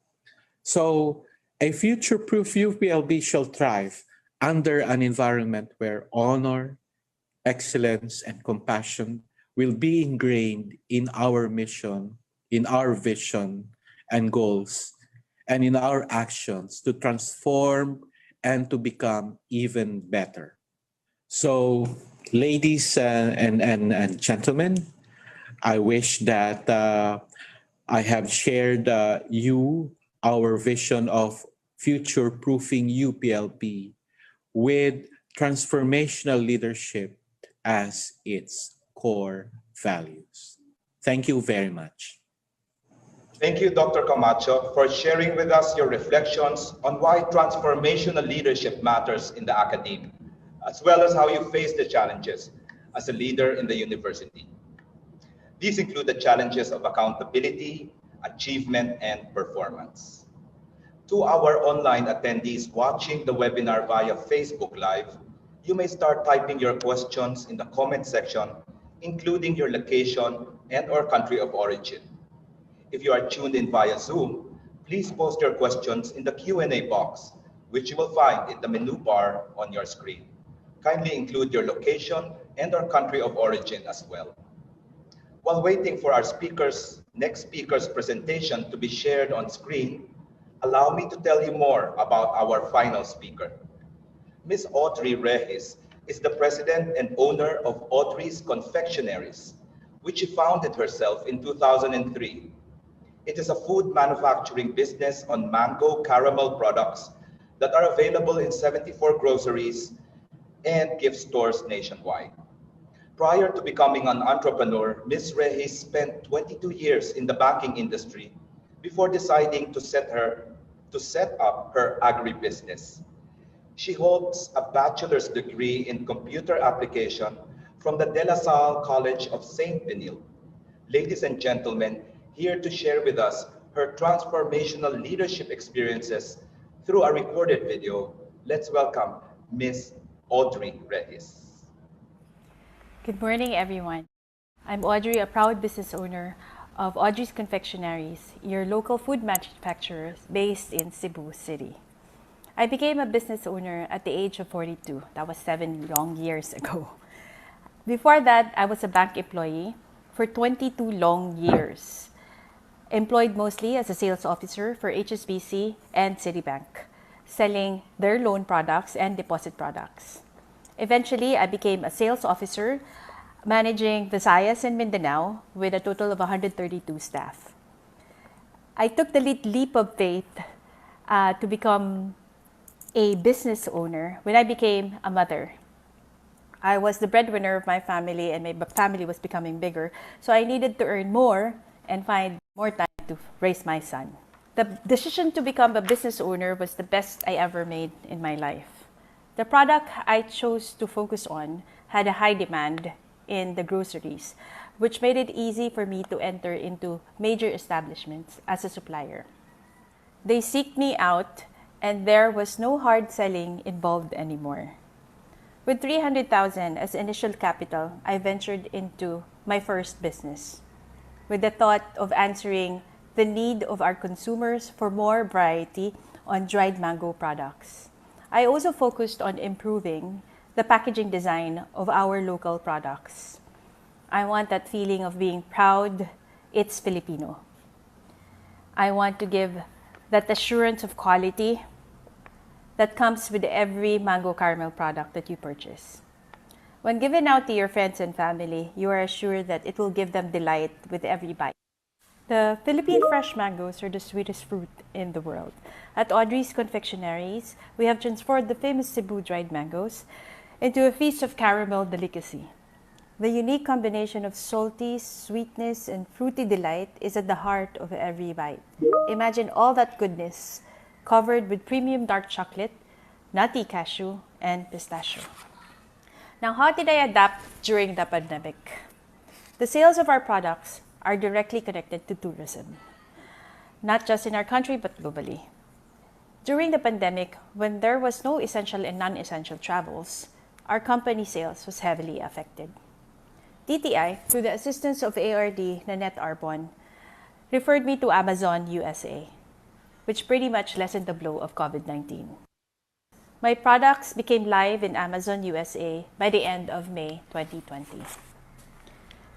So a future-proof UPLB shall thrive under an environment where honor, excellence, and compassion will be ingrained in our mission, in our vision and goals, and in our actions to transform and to become even better. So, ladies and gentlemen, I wish that I have shared our vision of future-proofing UPLB with transformational leadership as its core values. Thank you very much. Thank you, Dr. Camacho, for sharing with us your reflections on why transformational leadership matters in the academe, as well as how you face the challenges as a leader in the university. These include the challenges of accountability, achievement, and performance. To our online attendees watching the webinar via Facebook Live, you may start typing your questions in the comment section, including your location and/or country of origin. If you are tuned in via Zoom, please post your questions in the Q&A box, which you will find in the menu bar on your screen. Kindly include your location and/or country of origin as well. While waiting for our next speaker's presentation to be shared on screen, allow me to tell you more about our final speaker. Ms. Audrey Rehis is the president and owner of Audrey's Confectionaries, which she founded herself in 2003. It is a food manufacturing business on mango caramel products that are available in 74 groceries and gift stores nationwide. Prior to becoming an entrepreneur, Ms. Rehis spent 22 years in the banking industry before deciding to set up her agribusiness. She holds a bachelor's degree in computer application from the De La Salle College of St. Benil. Ladies and gentlemen, here to share with us her transformational leadership experiences through a recorded video, let's welcome Miss Audrey Redis. Good morning, everyone. I'm Audrey, a proud business owner of Audrey's Confectionaries, your local food manufacturer based in Cebu City. I became a business owner at the age of 42. That was 7 long years ago. Before that, I was a bank employee for 22 long years, employed mostly as a sales officer for HSBC and Citibank, selling their loan products and deposit products. Eventually, I became a sales officer managing Visayas and Mindanao with a total of 132 staff. I took the leap of faith to become a business owner when I became a mother. I was the breadwinner of my family and my family was becoming bigger, so I needed to earn more and find more time to raise my son. The decision to become a business owner was the best I ever made in my life. The product I chose to focus on had a high demand in the groceries, which made it easy for me to enter into major establishments as a supplier. They seeked me out, and there was no hard selling involved anymore. With 300,000 as initial capital, I ventured into my first business with the thought of answering the need of our consumers for more variety on dried mango products. I also focused on improving the packaging design of our local products. I want that feeling of being proud it's Filipino. I want to give that assurance of quality that comes with every mango caramel product that you purchase. When given out to your friends and family, you are assured that it will give them delight with every bite. The Philippine fresh mangoes are the sweetest fruit in the world. At Audrey's Confectionaries, we have transformed the famous Cebu dried mangoes into a feast of caramel delicacy. The unique combination of salty, sweetness, and fruity delight is at the heart of every bite. Imagine all that goodness covered with premium dark chocolate, nutty cashew, and pistachio. Now, how did I adapt during the pandemic? The sales of our products are directly connected to tourism, not just in our country but globally. During the pandemic, when there was no essential and non-essential travels, our company sales was heavily affected. TTI, through the assistance of ARD Nanette Arbon, referred me to Amazon USA, which pretty much lessened the blow of COVID-19. My products became live in Amazon USA by the end of May 2020.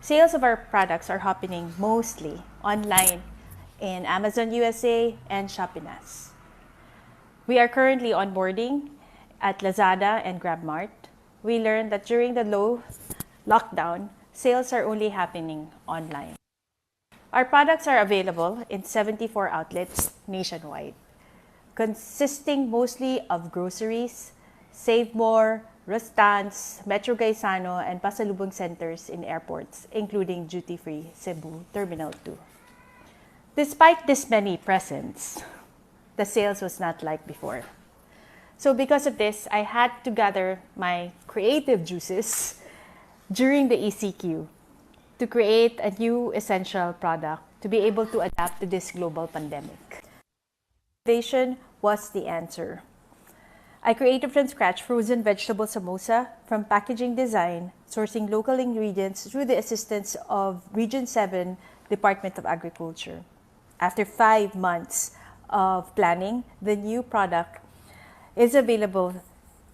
Sales of our products are happening mostly online in Amazon USA and Shopinas. We are currently onboarding at Lazada and GrabMart. We learned that during the lockdown, sales are only happening online. Our products are available in 74 outlets nationwide, consisting mostly of groceries, Save More, Rustans, Metro Gaisano, and pasalubong centers in airports, including duty-free Cebu Terminal 2. Despite this many presents, the sales was not like before. So because of this, I had to gather my creative juices during the ECQ to create a new essential product to be able to adapt to this global pandemic. Innovation was the answer. I created from scratch frozen vegetable samosa from packaging design, sourcing local ingredients through the assistance of Region 7 Department of Agriculture. After 5 months of planning, the new product is available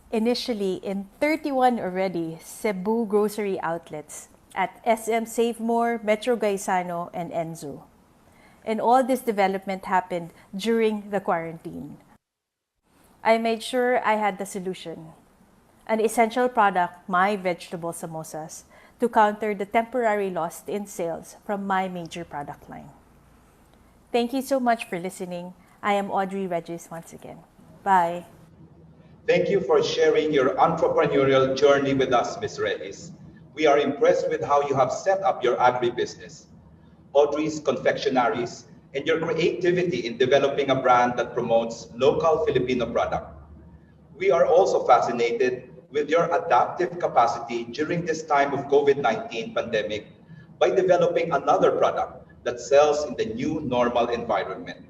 initially in 31 already Cebu grocery outlets at SM Save More, Metro Gaisano, and Enzo. And all this development happened during the quarantine. I made sure I had the solution, an essential product, my vegetable samosas, to counter the temporary loss in sales from my major product line. Thank you so much for listening. I am Audrey Regis once again. Bye. Thank you for sharing your entrepreneurial journey with us, Ms. Redis. We are impressed with how you have set up your agribusiness, Audrey's Confectionaries, and your creativity in developing a brand that promotes local Filipino product. We are also fascinated with your adaptive capacity during this time of COVID-19 pandemic by developing another product that sells in the new normal environment.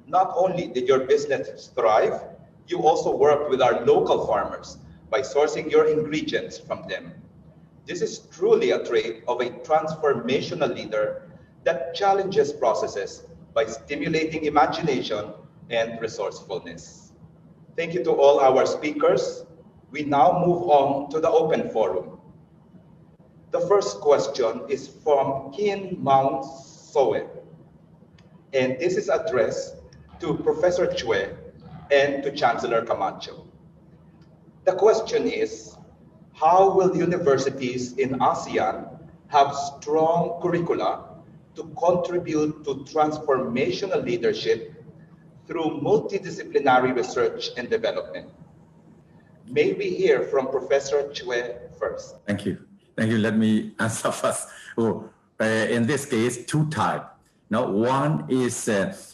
Not only did your business thrive, You also work with our local farmers by sourcing your ingredients from them. This is truly a trait of a transformational leader that challenges processes by stimulating imagination and resourcefulness. Thank you to all our speakers. We now move on to the open forum. The first question is from Kin Maung Soe, and this is addressed to Professor Chue and to Chancellor Camacho. The question is, how will universities in ASEAN have strong curricula to contribute to transformational leadership through multidisciplinary research and development? May we hear from Professor Chue first? Thank you. Thank you. Let me answer first. In this case, two types. Now, one is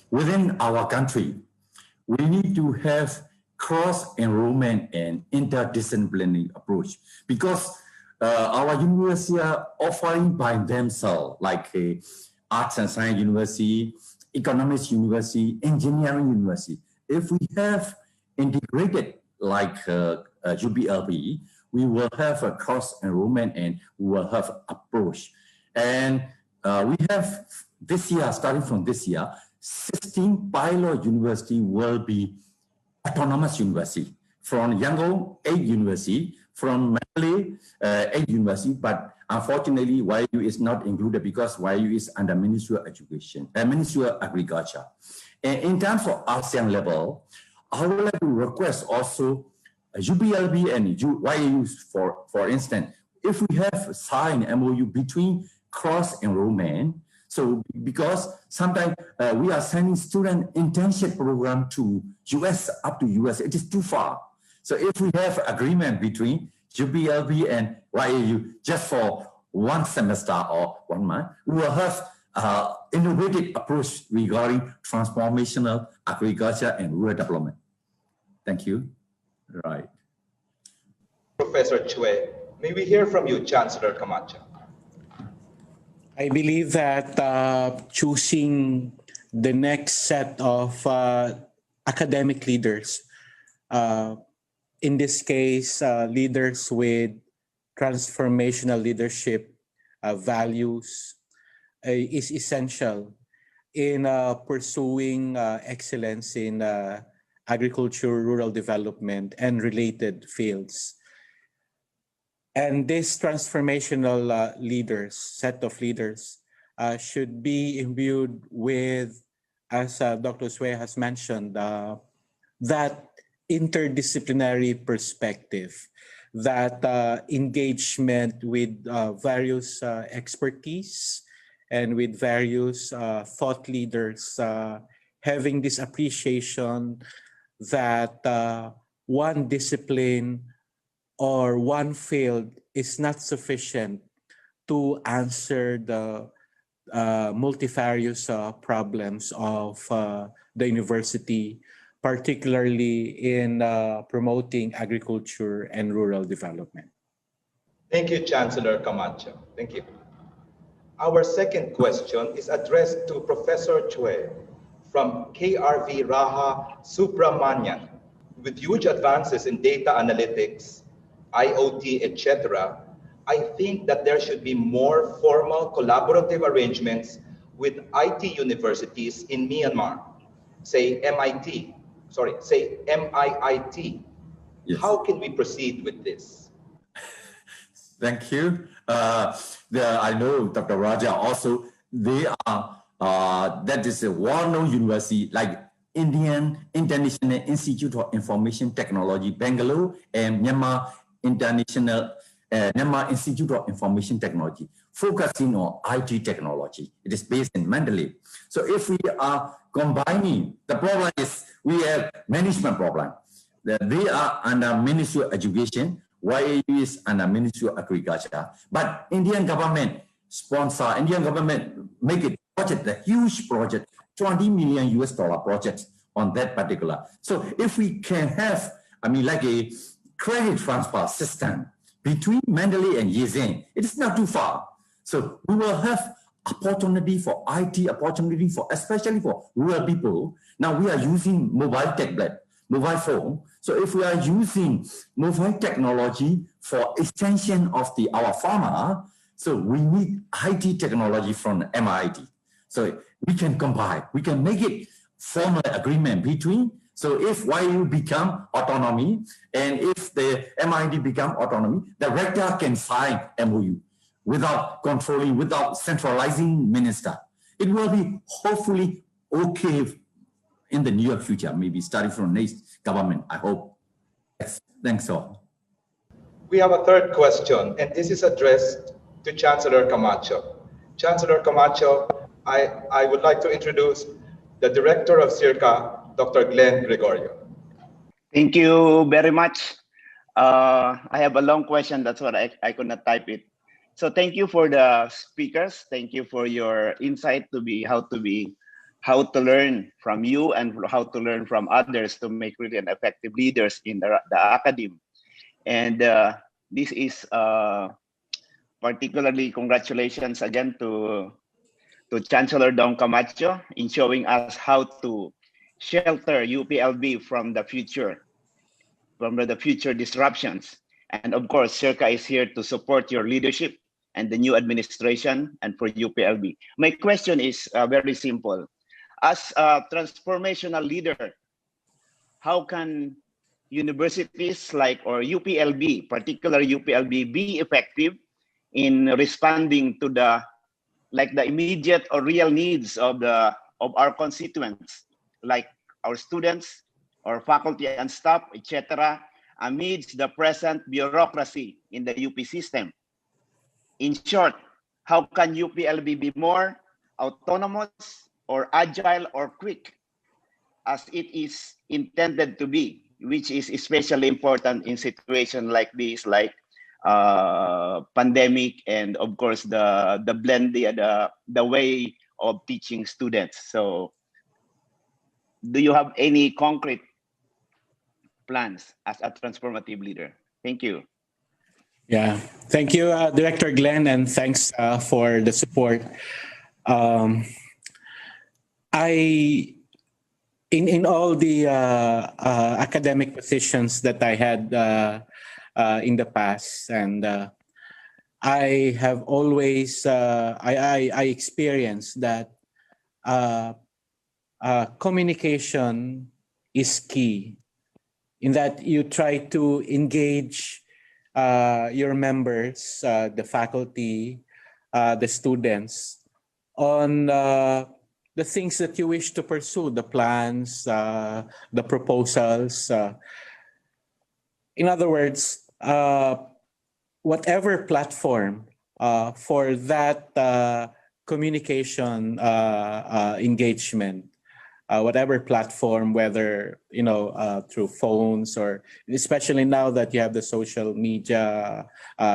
within our country, we need to have cross-enrollment and interdisciplinary approach because our universities are offering by themselves, like arts and science university, economics university, engineering university. If we have integrated like UBLB, we will have a cross-enrollment and we will have approach. And we have this year, starting from this year, 16 pilot university will be autonomous university. From Yangon, 8 university. From Malay, 8 university. But unfortunately, YU is not included because YU is under Ministry of Education, Ministry of Agriculture. And in terms of ASEAN level, I would like to request also UBLB and YU, for instance, if we have signed MOU between cross-enrollment, so because sometimes we are sending student internship program to US, up to US, it is too far. So if we have agreement between UBLB and YAU just for one semester or 1 month, we will have innovative approach regarding transformational agriculture and rural development. Thank you. Right. Professor Chue, may we hear from you, Chancellor Camacho? I believe that choosing the next set of academic leaders, in this case, leaders with transformational leadership values, is essential in pursuing excellence in agriculture, rural development, and related fields. And this transformational set of leaders should be imbued with, as Dr. Sue has mentioned, that interdisciplinary perspective, that engagement with various expertise and with various thought leaders, having this appreciation that one discipline or one field is not sufficient to answer the multifarious problems of the university, particularly in promoting agriculture and rural development. Thank you, Chancellor Camacho. Thank you. Our second question is addressed to Professor Chue from KRV Raha Subramanian. With huge advances in data analytics, IoT, etc., I think that there should be more formal collaborative arrangements with IT universities in Myanmar, say MIT. Yes. How can we proceed with this? Thank you. I know Dr. Raja also, they are, that is a well-known university like Indian International Institute of Information Technology, Bangalore, and Myanmar Institute of Information Technology, focusing on IT technology. It is based in Mandalay. So if we are combining, the problem is we have management problem. They are under Ministry of Education, YAU is under Ministry of Agriculture. But Indian government sponsor, Indian government make it project, a huge project, $20 million US project on that particular. So if we can have, like a credit transfer system between Mandalay and Yizhen, it is not too far. So we will have opportunity for IT, opportunity for, especially for rural people. Now we are using mobile tablet. mobile phone. So if we are using mobile technology for extension of our pharma, so we need IT technology from MIT. So we can combine, we can make it formal agreement between. So if YU become autonomy and if the MIT become autonomy, the rector can sign MOU without controlling, without centralizing minister. It will be hopefully okay in the near future, maybe starting from next government, I hope. Yes, thanks all. We have a third question, and this is addressed to Chancellor Camacho. Chancellor Camacho, I would like to introduce the Director of SEARCA, Dr. Glenn Gregorio. Thank you very much. I have a long question, that's why I could not type it. So thank you for the speakers. Thank you for your insight how to learn from you and how to learn from others to make really an effective leaders in the academy. And this is particularly congratulations again to Chancellor Don Camacho in showing us how to shelter UPLB from the future disruptions. And of course, SEARCA is here to support your leadership and the new administration and for UPLB. My question is very simple. As a transformational leader, how can universities or UPLB, particular UPLB, be effective in responding to the immediate or real needs of our constituents, like our students, our faculty and staff, etc., amidst the present bureaucracy in the UP system? In short, how can UPLB be more autonomous or agile or quick as it is intended to be, which is especially important in situations like this, like pandemic, and of course the way of teaching students. So do you have any concrete plans as a transformative leader? Thank you. Yeah, thank you, Director Glenn, and thanks for the support. In all the academic positions that I had in the past, and I have always I experienced that communication is key, in that you try to engage your members, the faculty, the students, on the things that you wish to pursue, the plans, the proposals. In other words, whatever platform for that communication engagement, whatever platform, whether through phones, or especially now that you have the social media,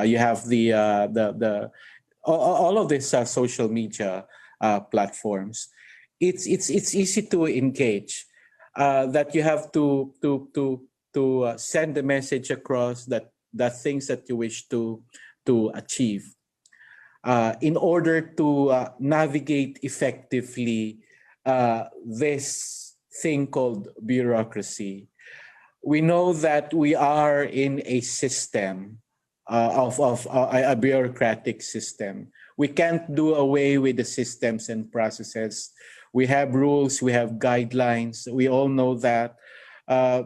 you have the all of these social media platforms. It's easy to engage. That you have to send the message across, that things that you wish to achieve, in order to navigate effectively this thing called bureaucracy. We know that we are in a system of a bureaucratic system. We can't do away with the systems and processes. We have rules, we have guidelines. We all know that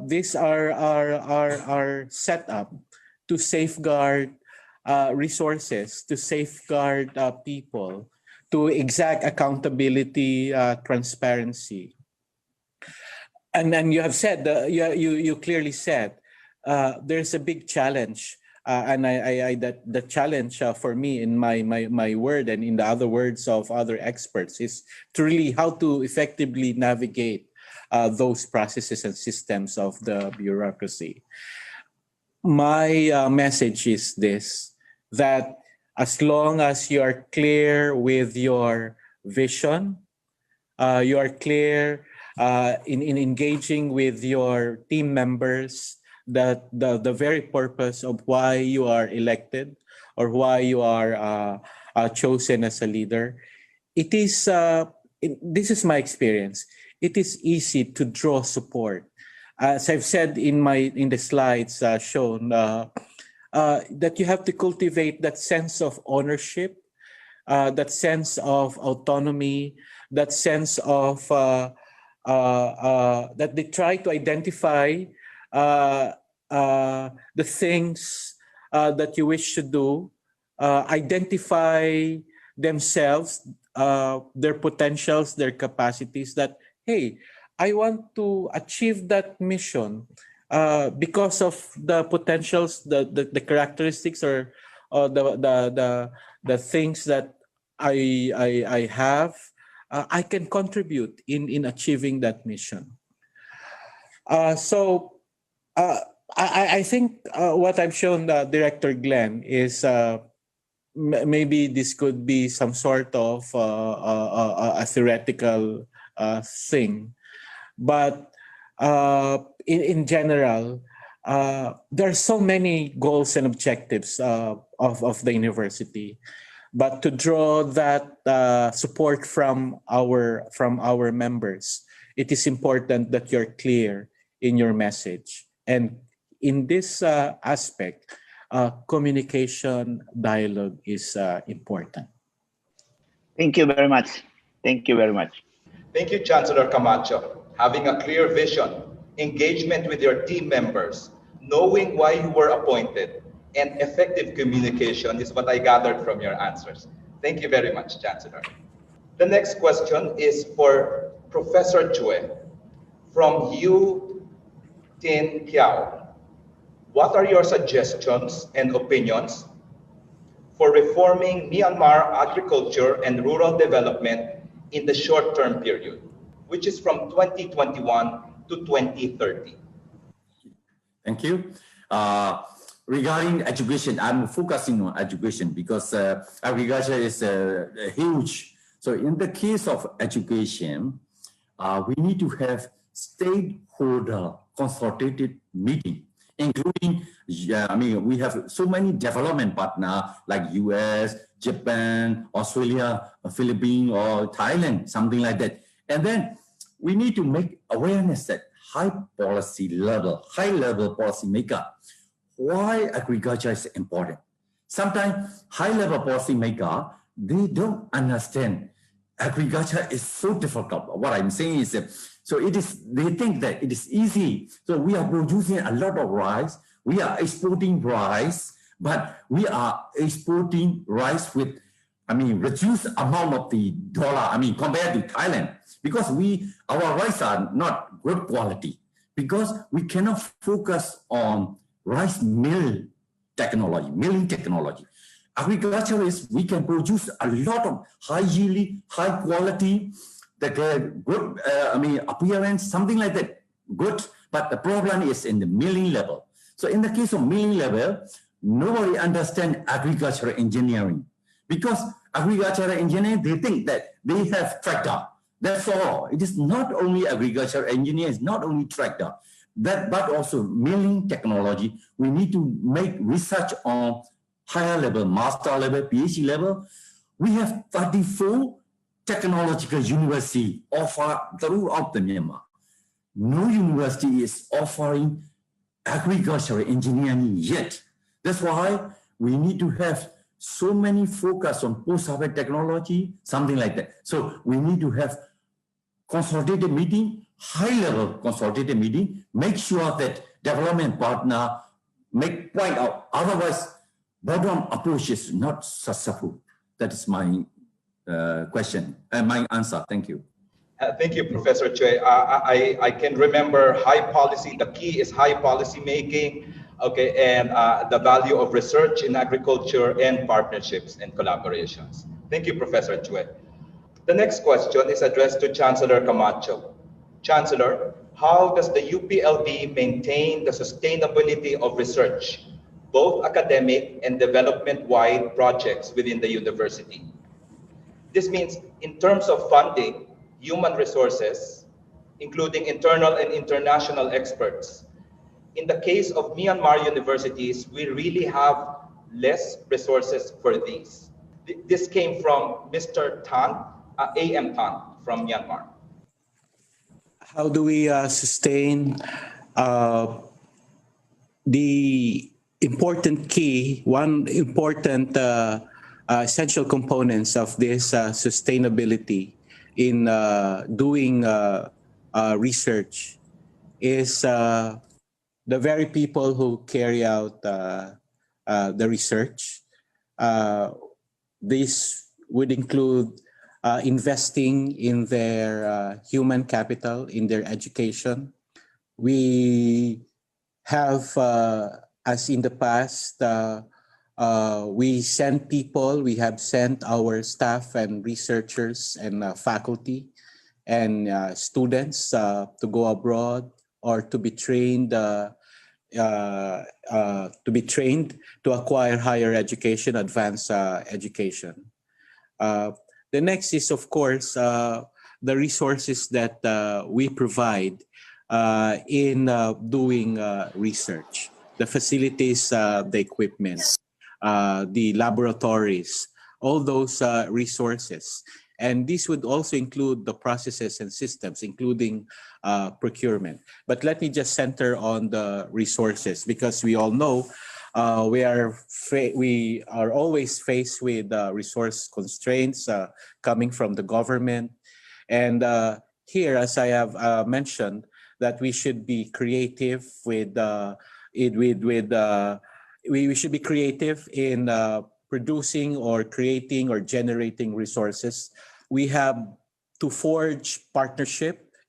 these are set up to safeguard resources, to safeguard people, to exact accountability, transparency. And then you have said, you clearly said, there's a big challenge. And that the challenge for me, in my word and in the other words of other experts, is to really how to effectively navigate those processes and systems of the bureaucracy. My message is this, that as long as you are clear with your vision, you are clear in engaging with your team members, that the very purpose of why you are elected or why you are chosen as a leader, it is this is my experience. It is easy to draw support. as I've said in the slides shown, that you have to cultivate that sense of ownership, that sense of autonomy, that sense of that they try to identify the things that you wish to do, identify themselves, their potentials, their capacities, that, hey, I want to achieve that mission because of the potentials, the characteristics, or the things that I have. I can contribute in achieving that mission. So I think what I've shown Director Glenn is maybe this could be some sort of a theoretical thing, but in general, there are so many goals and objectives of the university. But to draw that support from our members, it is important that you're clear in your message. And in this aspect, communication dialogue is important. Thank you very much. Thank you very much. Thank you, Chancellor Camacho. Having a clear vision, engagement with your team members, knowing why you were appointed, and effective communication is what I gathered from your answers. Thank you very much, Chancellor. The next question is for Professor Kywe from Yu Tin Kiao. What are your suggestions and opinions for reforming Myanmar agriculture and rural development in the short-term period, which is from 2021 to 2030? Thank you. Regarding education, I'm focusing on education because agriculture is huge. So in the case of education, we need to have stakeholder consultative meeting, including, we have so many development partners like US, Japan, Australia, Philippines, or Thailand, something like that. And then we need to make awareness that high-level policy maker, why agriculture is important. Sometimes high-level policy maker, they don't understand agriculture is so difficult. What I'm saying is that, they think that it is easy. So we are producing a lot of rice. We are exporting rice, but we are exporting rice with, reduced amount of the dollar, compared to Thailand, because our rice are not good quality, because we cannot focus on rice milling technology. Agriculture is, we can produce a lot of high yield, high quality, good, appearance, something like that, good. But the problem is in the milling level. So in the case of milling level, nobody understands agricultural engineering, because agricultural engineering, they think that they have tractor. That's all. It is not only agricultural engineer, it's not only tractor, but also milling technology. We need to make research on higher level, master level, PhD level. We have 34 technological universities offered throughout the Myanmar. No university is offering agricultural engineering yet. That's why we need to have so many focus on post-harvest technology, something like that. So we need to have consultative meeting, high-level consultative meeting, make sure that development partner make point out. Otherwise, bottom approach is not successful. That is my question and my answer. Thank you. Thank you, Professor Kywe. I can remember high policy. The key is high policy making, okay, and the value of research in agriculture and partnerships and collaborations. Thank you, Professor Kywe. The next question is addressed to Chancellor Camacho. Chancellor, how does the UPLB maintain the sustainability of research, both academic and development-wide projects within the university? This means in terms of funding, human resources, including internal and international experts. In the case of Myanmar universities, we really have less resources for these. This came from Mr. Tan, A.M. Tan from Myanmar. How do we sustain the important key, one important essential components of this sustainability in doing research is the very people who carry out the research. This would include investing in their human capital, in their education. We have, as in the past, we send people, we have sent our staff and researchers and faculty and students to go abroad or to be trained to acquire higher education, advanced education. The next is, of course, the resources that we provide in doing research, the facilities, the equipment, the laboratories, all those resources. And this would also include the processes and systems, including procurement. But let me just center on the resources, because we all know we are always faced with resource constraints coming from the government. And here, as I have mentioned, that we should be creative we should be creative in producing or creating or generating resources. We have to forge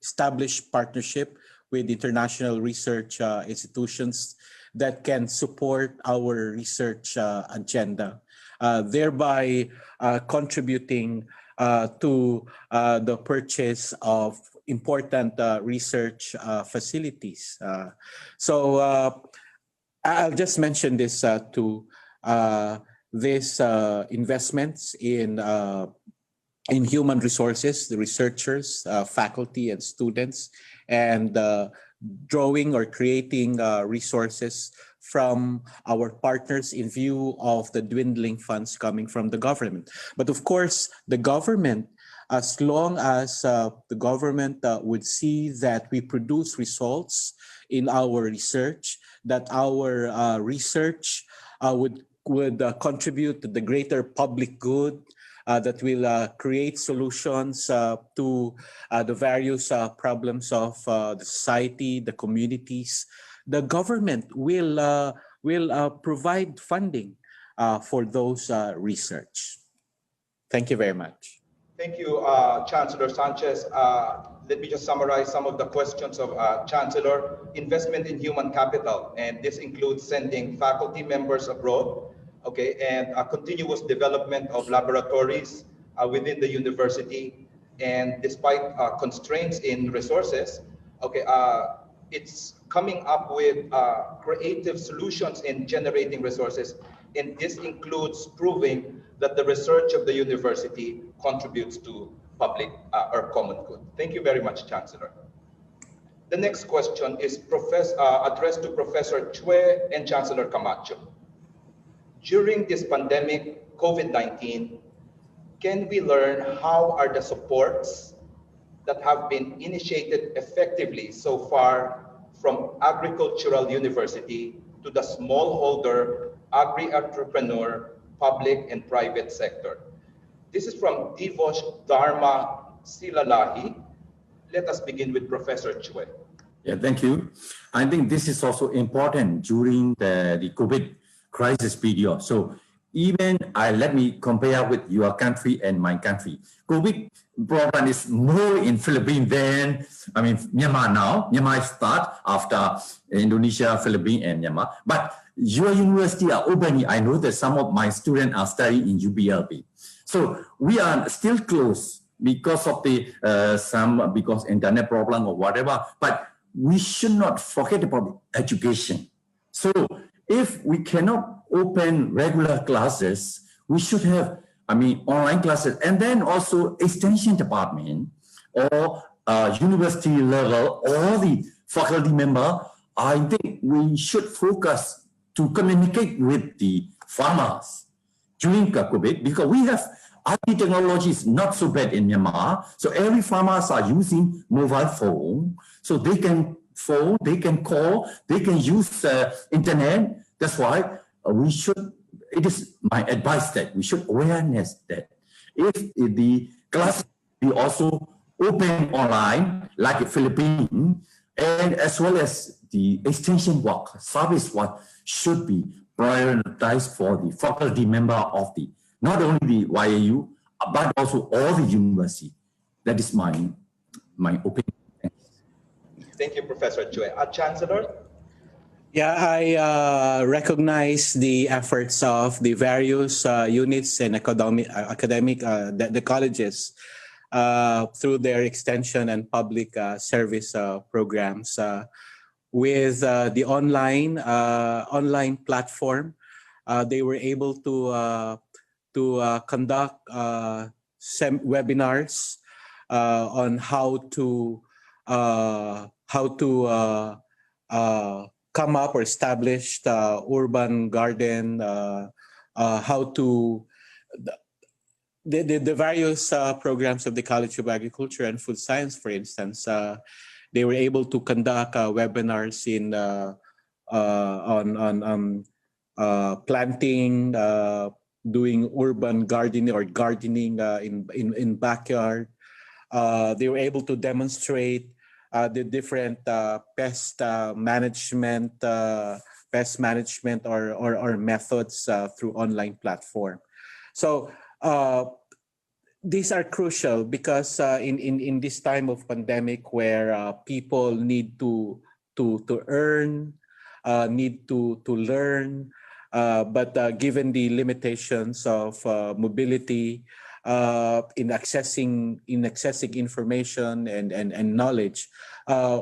establish partnership with international research institutions that can support our research agenda, thereby contributing to the purchase of important research facilities. So I'll just mention this to these investments in human resources, the researchers, faculty and students, and drawing or creating resources from our partners in view of the dwindling funds coming from the government. But of course, the government, as long as the government would see that we produce results in our research, that our research would contribute to the greater public good, that will create solutions to the various problems of the society, the communities, the government will provide funding for those research. Thank you very much. Thank you, Chancellor Sanchez. Let me just summarize some of the questions of Chancellor. Investment in human capital, and this includes sending faculty members abroad, okay, and a continuous development of laboratories within the university. And despite constraints in resources, okay, it's coming up with creative solutions in generating resources. And this includes proving that the research of the university contributes to public or common good. Thank you very much, Chancellor. The next question is addressed to Professor Kywe and Chancellor Camacho. During this pandemic, COVID-19, can we learn how are the supports that have been initiated effectively so far from agricultural university to the smallholder, agri-entrepreneur, public and private sector? This is from Divosh Dharma Silalahi. Let us begin with Professor Kywe. Yeah, thank you. I think this is also important during the COVID crisis period. So even let me compare with your country and my country. COVID problem is more in Philippines than, Myanmar now. Myanmar start after Indonesia, Philippines, and Myanmar. But your university are opening. I know that some of my students are studying in UPLB. So we are still close because of the because internet problem or whatever. But we should not forget about education. So if we cannot open regular classes, we should have, online classes, and then also extension department or university level, all the faculty member. I think we should focus to communicate with the farmers during COVID, because we have IT technology is not so bad in Myanmar. So every farmers are using mobile phone, so they can phone, they can call, they can use internet. That's why we should, it is my advice that we should awareness that if the class be also open online, like in Philippines, and as well as the extension work, service work should be prioritized for the faculty member of the, not only the YAU, but also all the university. That is my opinion. Thank you, Professor Chue. Chancellor? Yeah, I recognize the efforts of the various units and academic the colleges through their extension and public service programs. With the online platform, they were able to conduct webinars on how to come up or establish the urban garden, how to the various programs of the College of Agriculture and Food Science, for instance. They were able to conduct webinars in on planting, doing urban gardening or gardening in backyard. They were able to demonstrate the different pest management or methods through online platform. So these are crucial because in this time of pandemic where people need to earn, need to learn, but given the limitations of mobility, in accessing information and knowledge,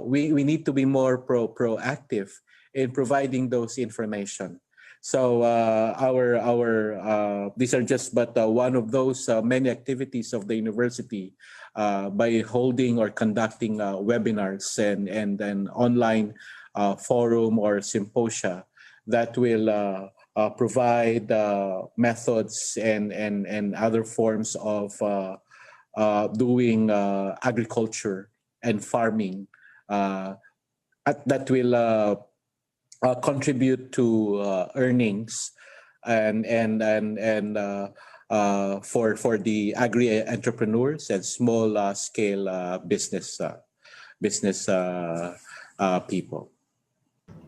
we need to be more proactive in providing those information. So these are just but one of those many activities of the university by holding or conducting webinars and then online forum or symposia that will provide methods and other forms of doing agriculture and farming that will contribute to earnings and for the agri entrepreneurs and small scale business people.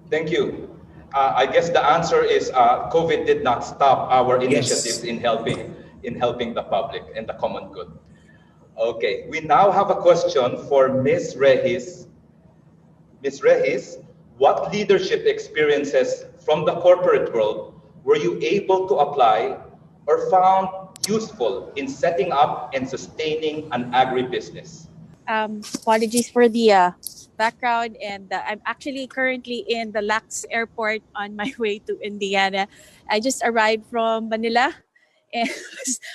Thank you. I guess the answer is COVID did not stop our initiatives in helping the public and the common good. Okay, we now have a question for Ms. Regis. Ms. Regis, what leadership experiences from the corporate world were you able to apply or found useful in setting up and sustaining an agribusiness? Apologies for the background, and I'm actually currently in the Lax Airport on my way to Indiana. I just arrived from Manila and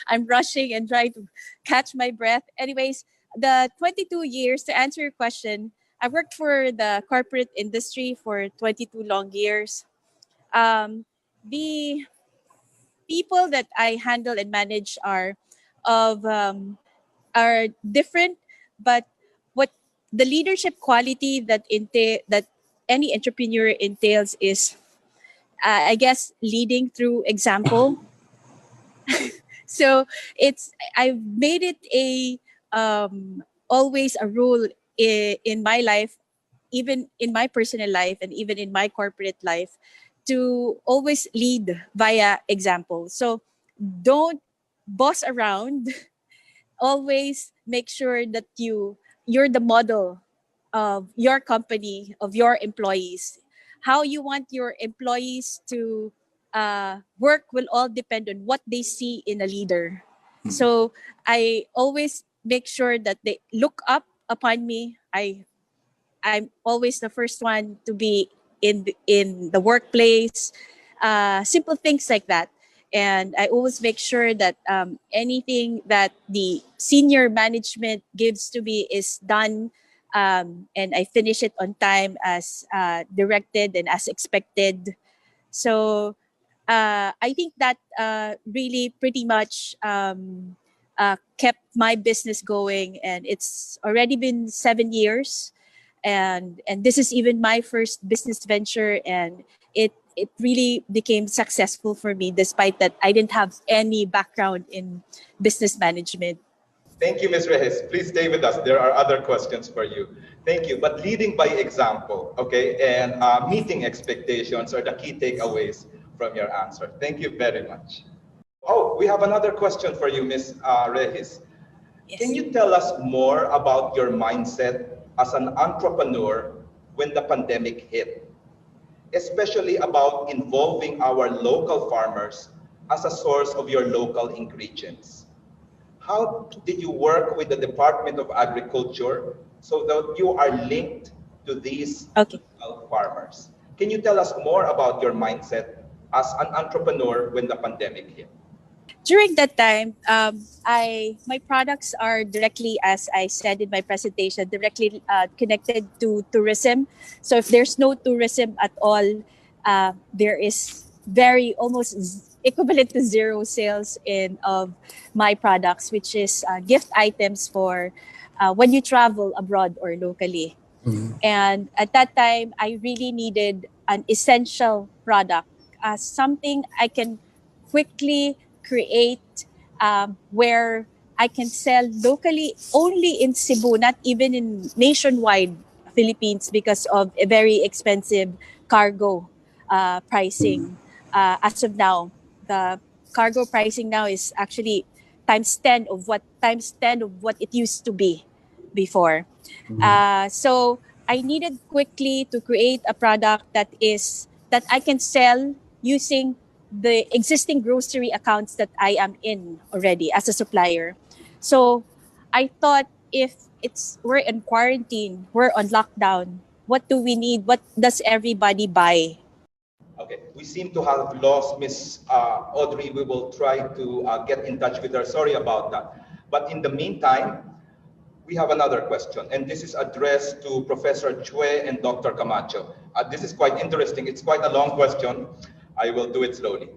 I'm rushing and trying to catch my breath. Anyways, the 22 years, to answer your question, I worked for the corporate industry for 22 long years. The people that I handle and manage are different, but what the leadership quality that any entrepreneur entails is, I guess, leading through example. So I've made it a always a rule in my life, even in my personal life and even in my corporate life, to always lead via example. So don't boss around. Always make sure that you're the model of your company, of your employees. How you want your employees to work will all depend on what they see in a leader. So I always make sure that they look up upon me. I'm always the first one to be in the workplace. Simple things like that. And I always make sure that anything that the senior management gives to me is done, and I finish it on time as directed and as expected. So I think that really pretty much kept my business going, and it's already been 7 years. and this is even my first business venture, and it really became successful for me despite that I didn't have any background in business management. Thank you, Ms. Reyes. Please stay with us. There are other questions for you. Thank you. But leading by example, okay, and meeting expectations are the key takeaways from your answer. Thank you very much. Oh, we have another question for you, Ms. Reyes. Yes. Can you tell us more about your mindset as an entrepreneur when the pandemic hit, especially about involving our local farmers as a source of your local ingredients? How did you work with the Department of Agriculture so that you are linked to these local farmers? Can you tell us more about your mindset as an entrepreneur when the pandemic hit? During that time, my products are directly, as I said in my presentation, directly connected to tourism. So if there's no tourism at all, there is almost equivalent to zero sales of my products, which is gift items for when you travel abroad or locally. And at that time, I really needed an essential product, something I can quickly create, where I can sell locally only in Cebu, not even in nationwide Philippines because of a very expensive cargo pricing. As of now, the cargo pricing now is actually times 10 of what it used to be before. So I needed quickly to create a product that I can sell using the existing grocery accounts that I am in already as a supplier. So I thought, if we're in quarantine, we're on lockdown, what do we need? What does everybody buy? Okay, we seem to have lost Miss Audrey. We will try to get in touch with her. Sorry about that. But in the meantime, we have another question, and this is addressed to Professor Kywe and Dr. Camacho. This is quite interesting. It's quite a long question. I will do it slowly.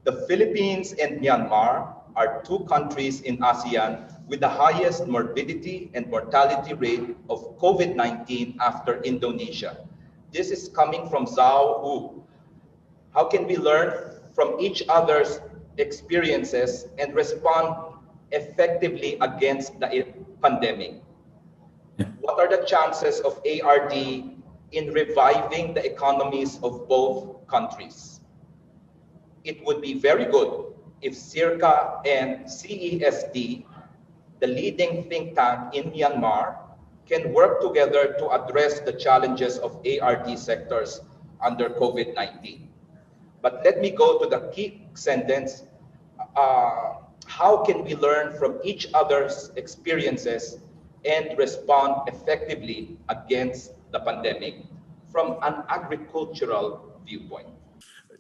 The Philippines and Myanmar are two countries in ASEAN with the highest morbidity and mortality rate of COVID-19 after Indonesia. This is coming from Zhao Wu. How can we learn from each other's experiences and respond effectively against the pandemic? What are the chances of ARD in reviving the economies of both countries? It would be very good if SEARCA and CESD, the leading think tank in Myanmar, can work together to address the challenges of ARD sectors under COVID-19. But let me go to the key sentence. How can we learn from each other's experiences and respond effectively against the pandemic from an agricultural viewpoint?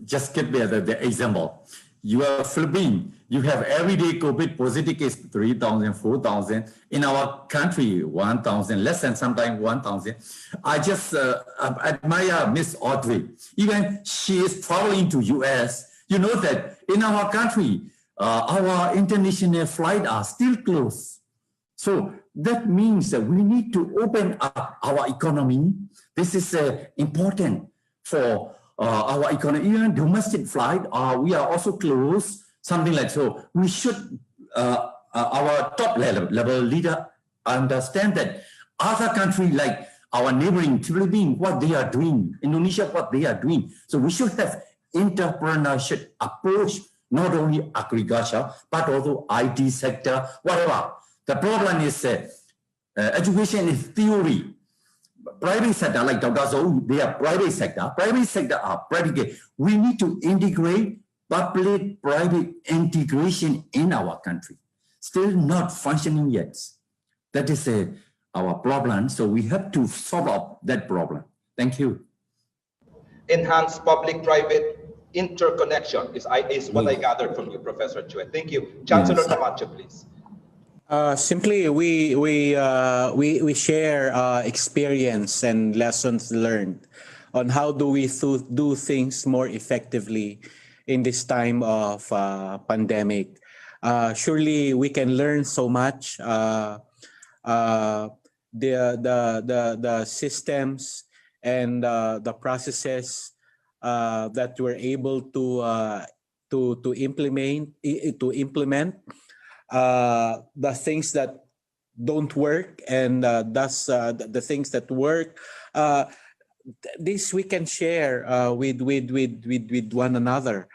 Just get the example. You are Philippines. You have everyday COVID positive case 3,000, 4,000. In our country, 1,000, less than sometimes 1,000. I just admire Miss Audrey. Even she is traveling to US. You know that in our country, our international flights are still closed. So that means that we need to open up our economy. This is important for our economy. Even domestic flight, we are also closed, something like so. We should, our top level leader understand that other countries like our neighboring Philippines, what they are doing, Indonesia, what they are doing. So we should have entrepreneurship approach, not only agriculture, but also IT sector, whatever. The problem is education is theory. Private sector, like Dr. Zhou, they are private sector. Private sector are private. We need to integrate public-private integration in our country. Still not functioning yet. That is our problem. So we have to solve up that problem. Thank you. Enhance public-private interconnection is what I gathered from you, Professor Kywe. Thank you. Chancellor Camacho, please. Simply, we share experience and lessons learned on how do we do things more effectively in this time of pandemic. Surely we can learn so much. the systems and the processes that we're able to implement the things that don't work, and thus the things that work. Uh, this we can share with one another.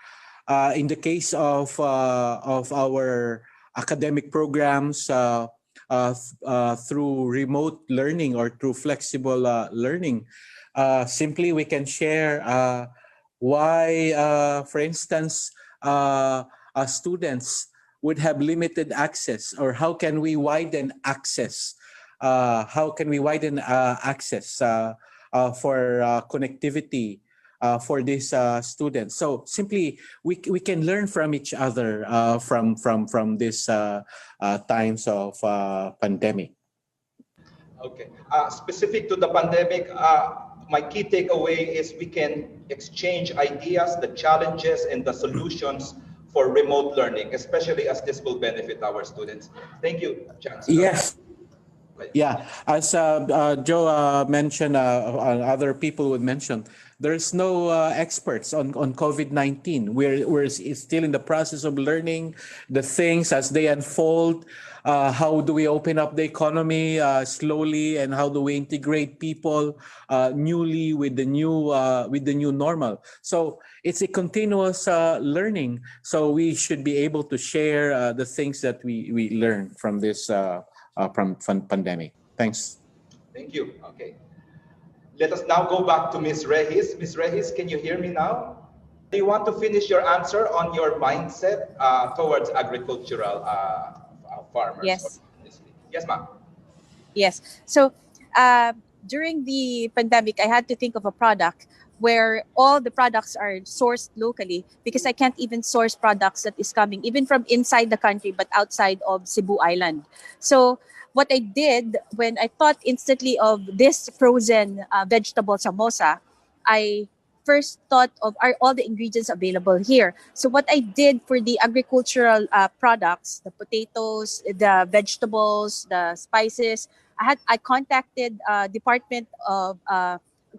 In the case of our academic programs, through remote learning or through flexible learning, simply we can share why, for instance, students would have limited access, or how can we widen access? How can we widen access for connectivity for these students? So simply, we can learn from each other from these times of pandemic. Okay. Specific to the pandemic, my key takeaway is we can exchange ideas, the challenges, and the solutions for remote learning, especially as this will benefit our students. Thank you, Chancellor. Yes. Yeah, as Joe mentioned, other people would mention, there's no experts on COVID-19. We're still in the process of learning the things as they unfold. How do we open up the economy slowly, and how do we integrate people newly with the new normal? So it's a continuous learning. So we should be able to share the things that we learn from this. From pandemic. Thanks. Thank you. Okay. Let us now go back to Ms. Regis. Ms. Regis, can you hear me now? Do you want to finish your answer on your mindset towards agricultural farmers? Yes. Yes, ma'am. Yes. So during the pandemic, I had to think of a product where all the products are sourced locally, because I can't even source products that is coming even from inside the country but outside of Cebu Island. So what I did, when I thought instantly of this frozen vegetable samosa, I first thought of, are all the ingredients available here? So what I did for the agricultural products, the potatoes, the vegetables, the spices, I contacted Department of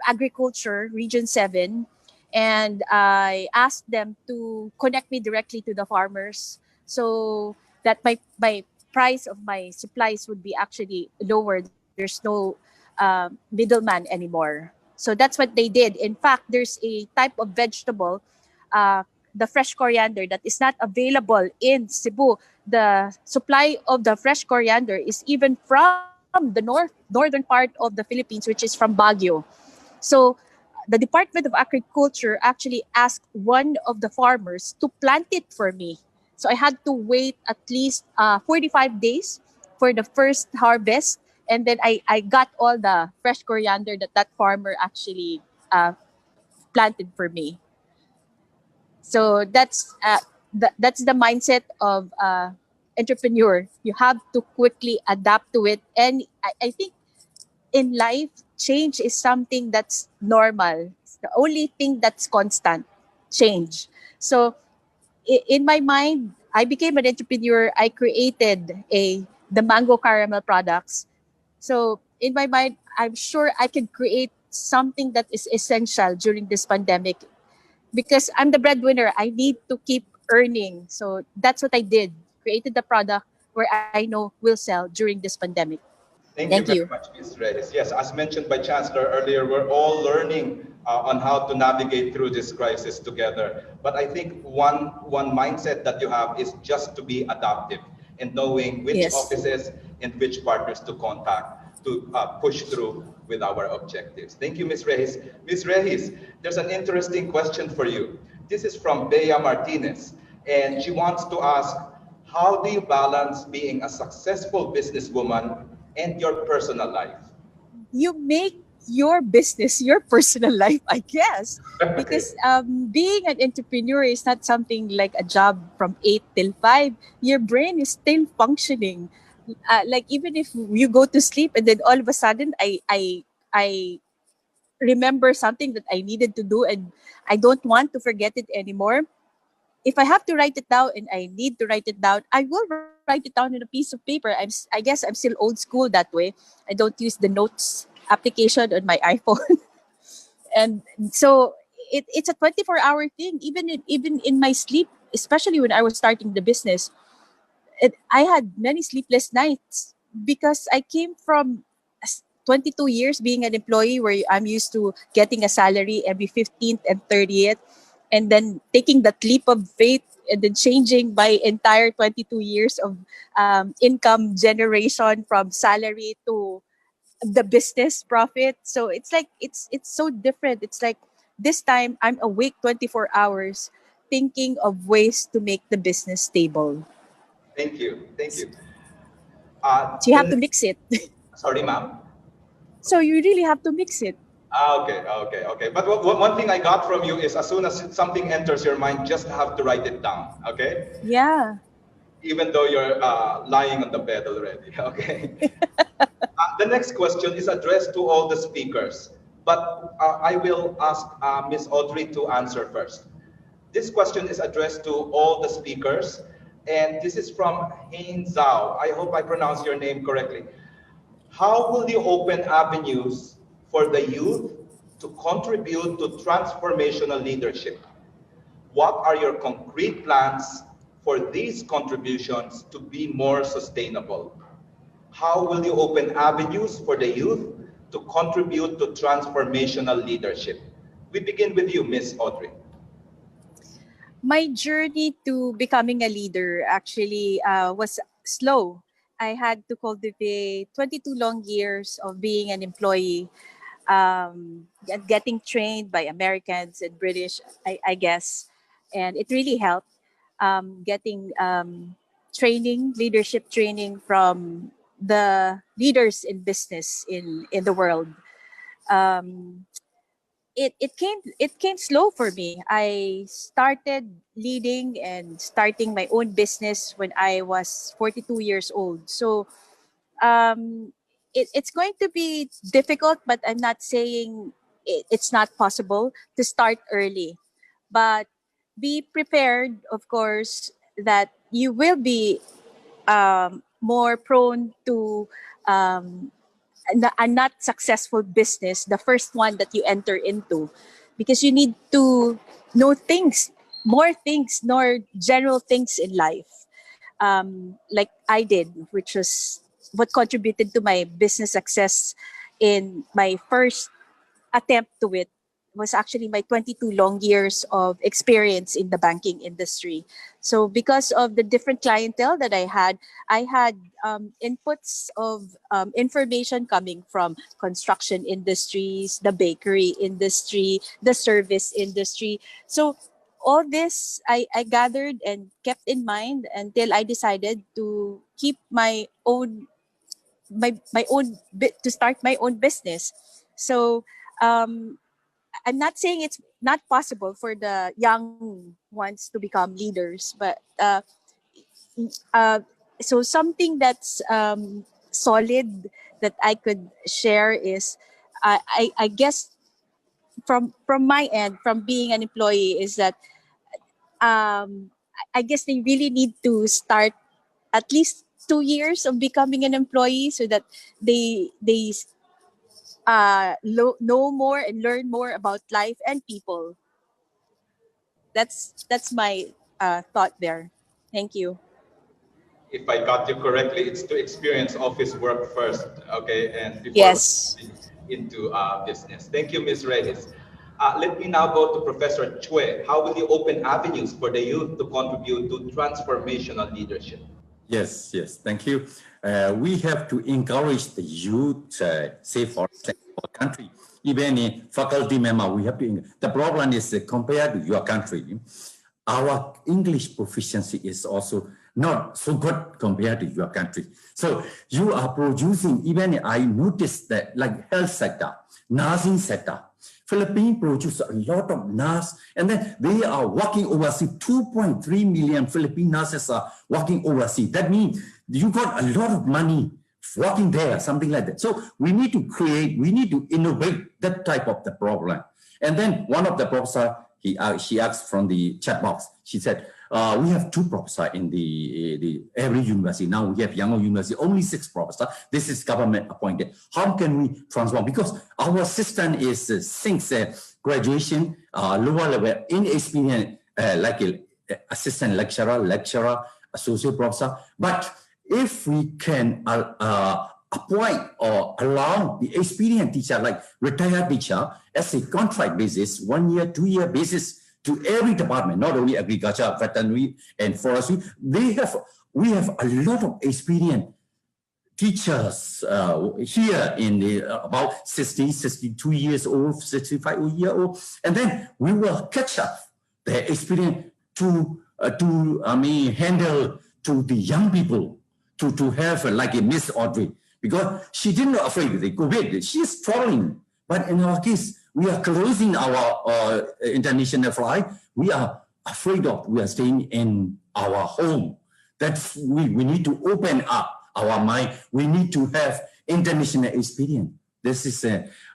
Agriculture, Region 7, and I asked them to connect me directly to the farmers, so that my price of my supplies would be actually lower. There's no middleman anymore. So that's what they did. In fact, there's a type of vegetable, the fresh coriander, that is not available in Cebu. The supply of the fresh coriander is even from the northern part of the Philippines, which is from Baguio. So the Department of Agriculture actually asked one of the farmers to plant it for me. So I had to wait at least 45 days for the first harvest. And then I got all the fresh coriander that farmer actually planted for me. So that's the mindset of entrepreneur. You have to quickly adapt to it. And I think in life, change is something that's normal. It's the only thing that's constant, change. So in my mind, I became an entrepreneur. I created the mango caramel products. So in my mind, I'm sure I can create something that is essential during this pandemic, because I'm the breadwinner. I need to keep earning. So that's what I did. Created the product where I know will sell during this pandemic. Thank you Thank very you. much, Ms. Redis. Yes, as mentioned by Chancellor earlier, we're all learning on how to navigate through this crisis together. But I think one mindset that you have is just to be adaptive and knowing which Yes. offices and which partners to contact to push through with our objectives. Thank you, Ms. Regis. Ms. Regis, there's an interesting question for you. This is from Bea Martinez, and she wants to ask, how do you balance being a successful businesswoman and your personal life? You make your business your personal life, I guess, because being an entrepreneur is not something like a job from 8 till 5. Your brain is still functioning. Like even if you go to sleep and then all of a sudden I remember something that I needed to do and I don't want to forget it anymore. If I have to write it down and I need to write it down, I will write it write it down on a piece of paper. I guess I'm still old school that way. I don't use the notes application on my iPhone. And so it's a 24-hour thing. Even in my sleep, especially when I was starting the business, I had many sleepless nights because I came from 22 years being an employee where I'm used to getting a salary every 15th and 30th, and then taking that leap of faith and then changing my entire 22 years of income generation from salary to the business profit. So it's like it's so different. It's like this time I'm awake 24 hours thinking of ways to make the business stable. Thank you. Thank you. So you have to mix it. Sorry, ma'am. So you really have to mix it. Okay. But one thing I got from you is as soon as something enters your mind, just have to write it down, okay? Yeah. Even though you're lying on the bed already, okay? The next question is addressed to all the speakers, but I will ask Ms. Audrey to answer first. This question is addressed to all the speakers, and this is from Hein Zhao. I hope I pronounced your name correctly. How will you open avenues for the youth to contribute to transformational leadership? What are your concrete plans for these contributions to be more sustainable? How will you open avenues for the youth to contribute to transformational leadership? We begin with you, Ms. Audrey. My journey to becoming a leader actually was slow. I had to cultivate 22 long years of being an employee, getting trained by Americans and British, I guess. And it really helped getting training, leadership training from the leaders in business in the world. Um, it came slow for me. I started leading and starting my own business when I was 42 years old. So it's going to be difficult, but I'm not saying it's not possible to start early. But be prepared, of course, that you will be more prone to a not successful business, the first one that you enter into, because you need to know things, more things, nor general things in life, like I did, which was what contributed to my business success in my first attempt to it was actually my 22 long years of experience in the banking industry. So because of the different clientele that I had inputs of information coming from construction industries, the bakery industry, the service industry. So all this I gathered and kept in mind until I decided to keep to start my own business. So I'm not saying it's not possible for the young ones to become leaders, but uh, so something that's solid that I could share is I guess from my end, from being an employee, is that I guess they really need to start at least 2 years of becoming an employee so that they know more and learn more about life and people. That's my thought there. Thank you. If I got you correctly, it's to experience office work first, okay, and before Yes. into business. Thank you, Ms. Reyes. Let me now go to Professor Chue. How will you open avenues for the youth to contribute to transformational leadership? Yes, thank you. We have to encourage the youth, say for our country, even in faculty member, we have to, the problem is compared to your country, our English proficiency is also not so good compared to your country. So you are producing, even I noticed that like health sector, nursing sector, Philippines produce a lot of nurses, and then they are working overseas. 2.3 million Philippine nurses are working overseas. That means you got a lot of money working there, something like that. So we need to create, we need to innovate that type of the problem. And then one of the professor, she asked from the chat box, she said, we have 2 professors in every university. Now we have Yangon University, only 6 professors. This is government appointed. How can we transform? Because our system is since graduation, lower level, inexperienced, like assistant lecturer, associate professor. But if we can appoint or allow the experienced teacher, like retired teacher, as a contract basis, 1 year, 2 year basis to every department, not only agriculture, veterinary, and forestry. We have a lot of experienced teachers here in the about 60, 62 years old, 65 year old, and then we will catch up the experience to handle to the young people to have like a Miss Audrey, because she didn't afraid of the COVID. She is traveling, but in our case, we are closing our international flight. We are afraid of. We are staying in our home. That's we need to open up our mind. We need to have international experience. This is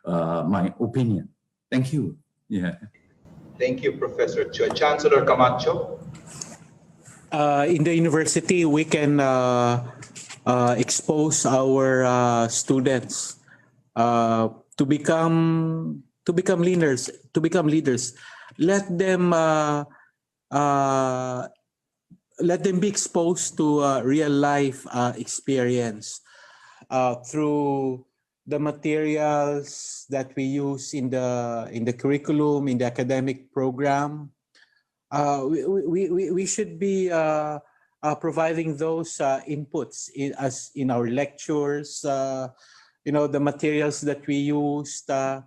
my opinion. Thank you. Yeah. Thank you, Professor Choi. Chancellor Camacho. In the university, we can expose our students to become leaders. Let them be exposed to real life experience through the materials that we use in the curriculum, in the academic program. We should be providing those inputs in our lectures. The materials that we use that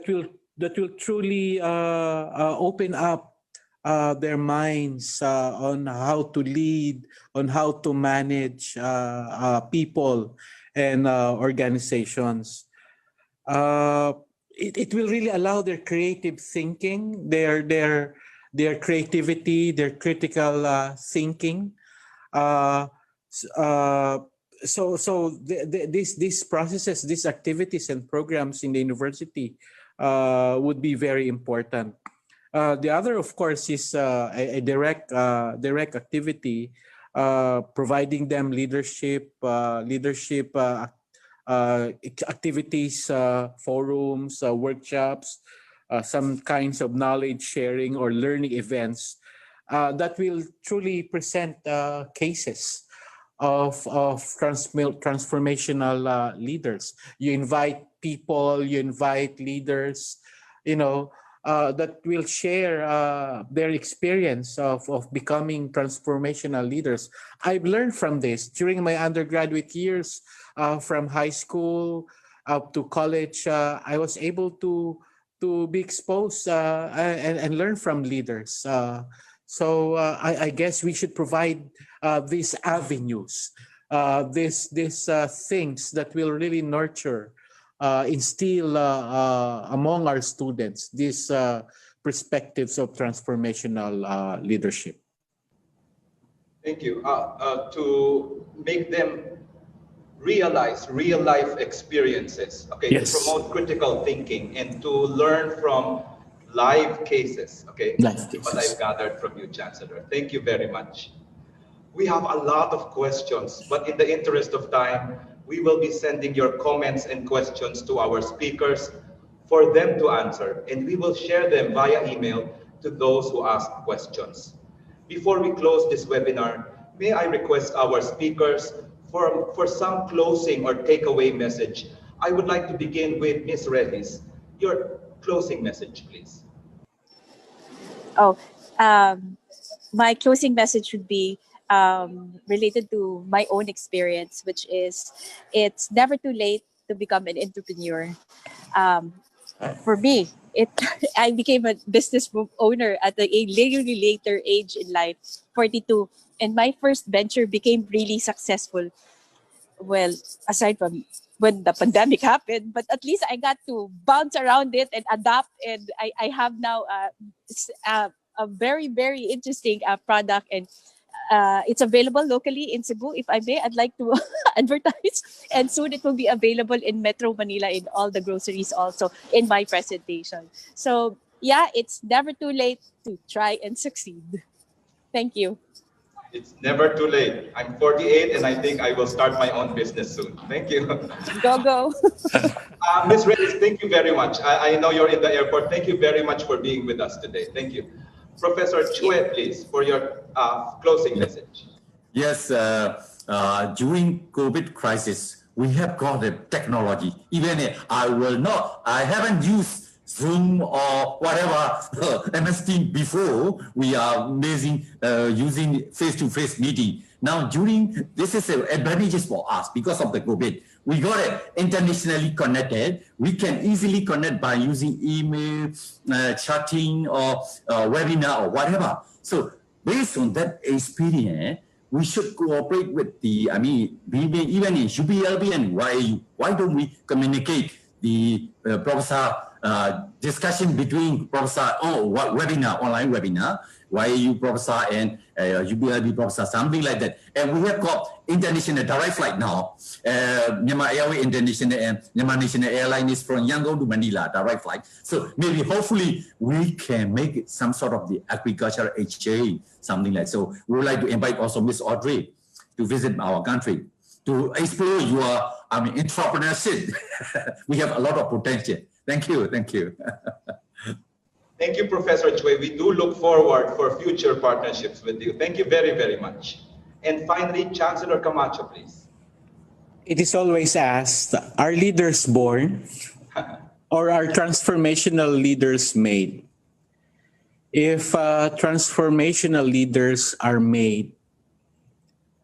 will truly open up their minds on how to lead, on how to manage people and organizations. It will really allow their creative thinking, their creativity, their critical thinking. These processes, these activities and programs in the university would be very important. The other, of course, is a direct activity, providing them leadership activities, forums, workshops, some kinds of knowledge sharing or learning events that will truly present cases of transformational leaders. You invite people, you invite leaders, that will share their experience of becoming transformational leaders. I've learned from this during my undergraduate years, from high school up to college. I was able to be exposed and learn from leaders. So I guess we should provide these avenues, these things that will really nurture, instill among our students these perspectives of transformational leadership. Thank you. To make them realize real life experiences, okay, yes. To promote critical thinking and to learn from live cases, okay? Live cases. What I've gathered from you, Chancellor. Thank you very much. We have a lot of questions, but in the interest of time, we will be sending your comments and questions to our speakers for them to answer, and we will share them via email to those who ask questions. Before we close this webinar, may I request our speakers for some closing or takeaway message. I would like to begin with Ms. Redis. Your closing message, please. My closing message would be related to my own experience, which is it's never too late to become an entrepreneur. For me, I became a business owner at a really later age in life, 42, and my first venture became really successful. Well, aside from when the pandemic happened, but at least I got to bounce around it and adapt, and I have now a very, very interesting product, and it's available locally in Cebu. If I may, I'd like to advertise, and soon it will be available in Metro Manila in all the groceries also in my presentation. So yeah, it's never too late to try and succeed. Thank you. It's never too late. I'm 48 and I think I will start my own business soon. Thank you. Go, go. Ms. Reyes, thank you very much. I know you're in the airport. Thank you very much for being with us today. Thank you. Professor Kywe, please, for your closing message. Yes, during COVID crisis, we have got a technology. Even I haven't used Zoom or whatever MS Teams before. We are using face-to-face meeting. Now, this is an advantage for us because of the COVID. We got it internationally connected. We can easily connect by using email, chatting, or webinar or whatever. So based on that experience, we should cooperate with even in UPLB and YAU. Why don't we communicate the Professor discussion between Professor webinar, online webinar, YAU Professor and UPLB Professor, something like that. And we have got international direct flight now. Myanmar Airways International and Myanmar National Airline is from Yangon to Manila, direct flight. So maybe hopefully we can make some sort of the agricultural exchange, something like that. So we would like to invite also Ms. Audrey to visit our country, to explore your entrepreneurship. We have a lot of potential. Thank you. Thank you. Thank you, Professor Kywe. We do look forward for future partnerships with you. Thank you very, very much. And finally, Chancellor Camacho, please. It is always asked, are leaders born or are transformational leaders made? If transformational leaders are made,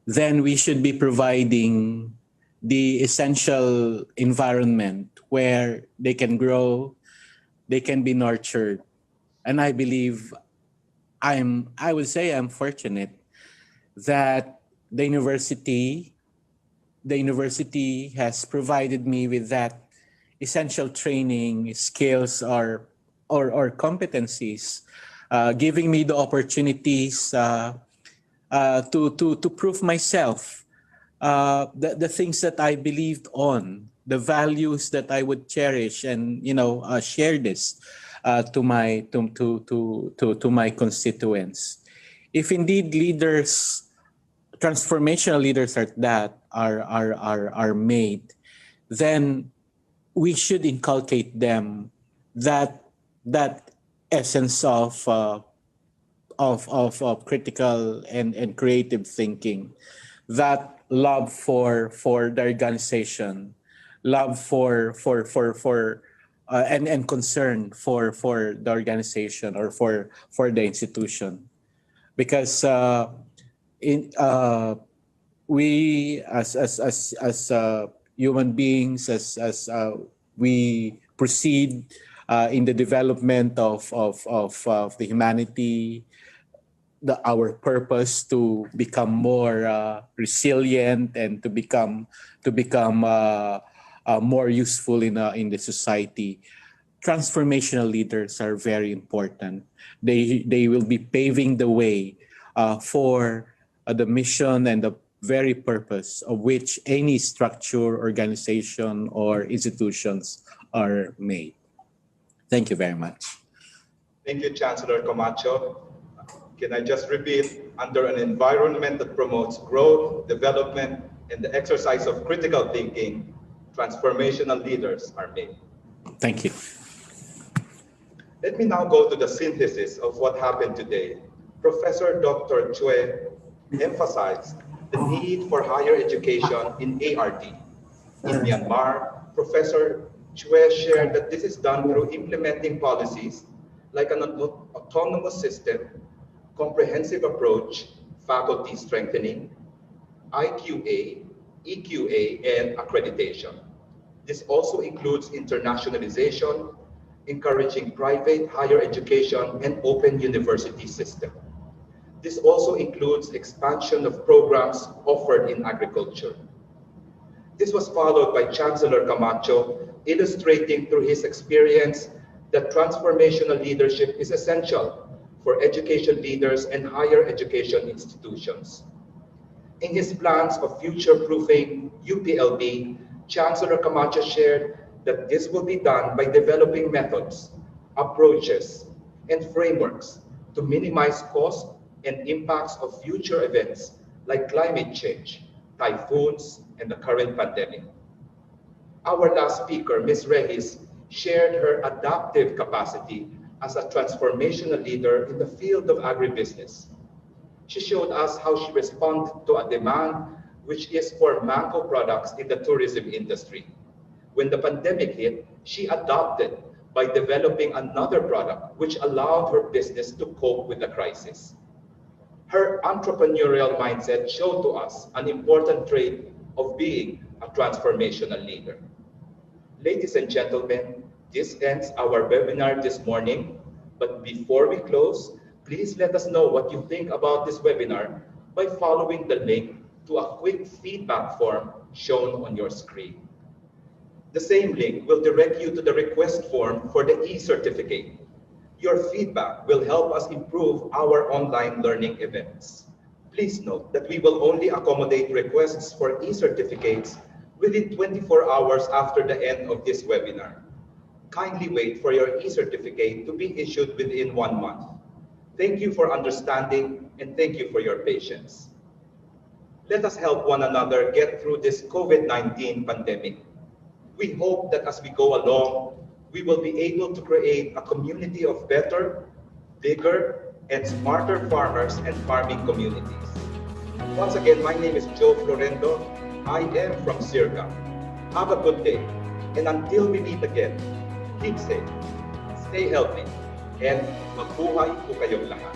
then we should be providing the essential environment where they can grow, they can be nurtured. And I believe I would say I'm fortunate that the university has provided me with that essential training, skills, or competencies, giving me the opportunities to prove myself, the things that I believed on, the values that I would cherish, and share this to my constituents. If indeed leaders, transformational leaders are made, then we should inculcate them that essence of critical and creative thinking, that love for the organization, love for and concern for the organization or for the institution, because we as human beings, as we proceed in the development of the humanity, our purpose to become more resilient and to become more useful in the society. Transformational leaders are very important. They will be paving the way for the mission and the very purpose of which any structure, organization, or institutions are made. Thank you very much. Thank you, Chancellor Camacho. Can I just repeat, under an environment that promotes growth, development, and the exercise of critical thinking, transformational leaders are made. Thank you. Let me now go to the synthesis of what happened today. Professor Dr. Kywe emphasized the need for higher education in ART. In Myanmar, Professor Kywe shared that this is done through implementing policies like an autonomous system, comprehensive approach, faculty strengthening, IQA, EQA, and accreditation. This also includes internationalization, encouraging private higher education and open university system. This also includes expansion of programs offered in agriculture. This was followed by Chancellor Camacho illustrating through his experience that transformational leadership is essential for education leaders and higher education institutions. In his plans of future-proofing UPLB, Chancellor Camacho shared that this will be done by developing methods, approaches, and frameworks to minimize costs and impacts of future events like climate change, typhoons, and the current pandemic. Our last speaker, Ms. Regis, shared her adaptive capacity as a transformational leader in the field of agribusiness. She showed us how she responded to a demand which is for mango products in the tourism industry. When the pandemic hit, she adapted by developing another product which allowed her business to cope with the crisis. Her entrepreneurial mindset showed to us an important trait of being a transformational leader. Ladies and gentlemen, this ends our webinar this morning. But before we close, please let us know what you think about this webinar by following the link to a quick feedback form shown on your screen. The same link will direct you to the request form for the e-certificate. Your feedback will help us improve our online learning events. Please note that we will only accommodate requests for e-certificates within 24 hours after the end of this webinar. Kindly wait for your e-certificate to be issued within 1 month. Thank you for understanding and thank you for your patience. Let us help one another get through this COVID-19 pandemic. We hope that as we go along, we will be able to create a community of better, bigger, and smarter farmers and farming communities. Once again, my name is Joe Florendo. I am from SEARCA. Have a good day, and until we meet again, keep safe, stay healthy, and mabuhay po kayong lahat.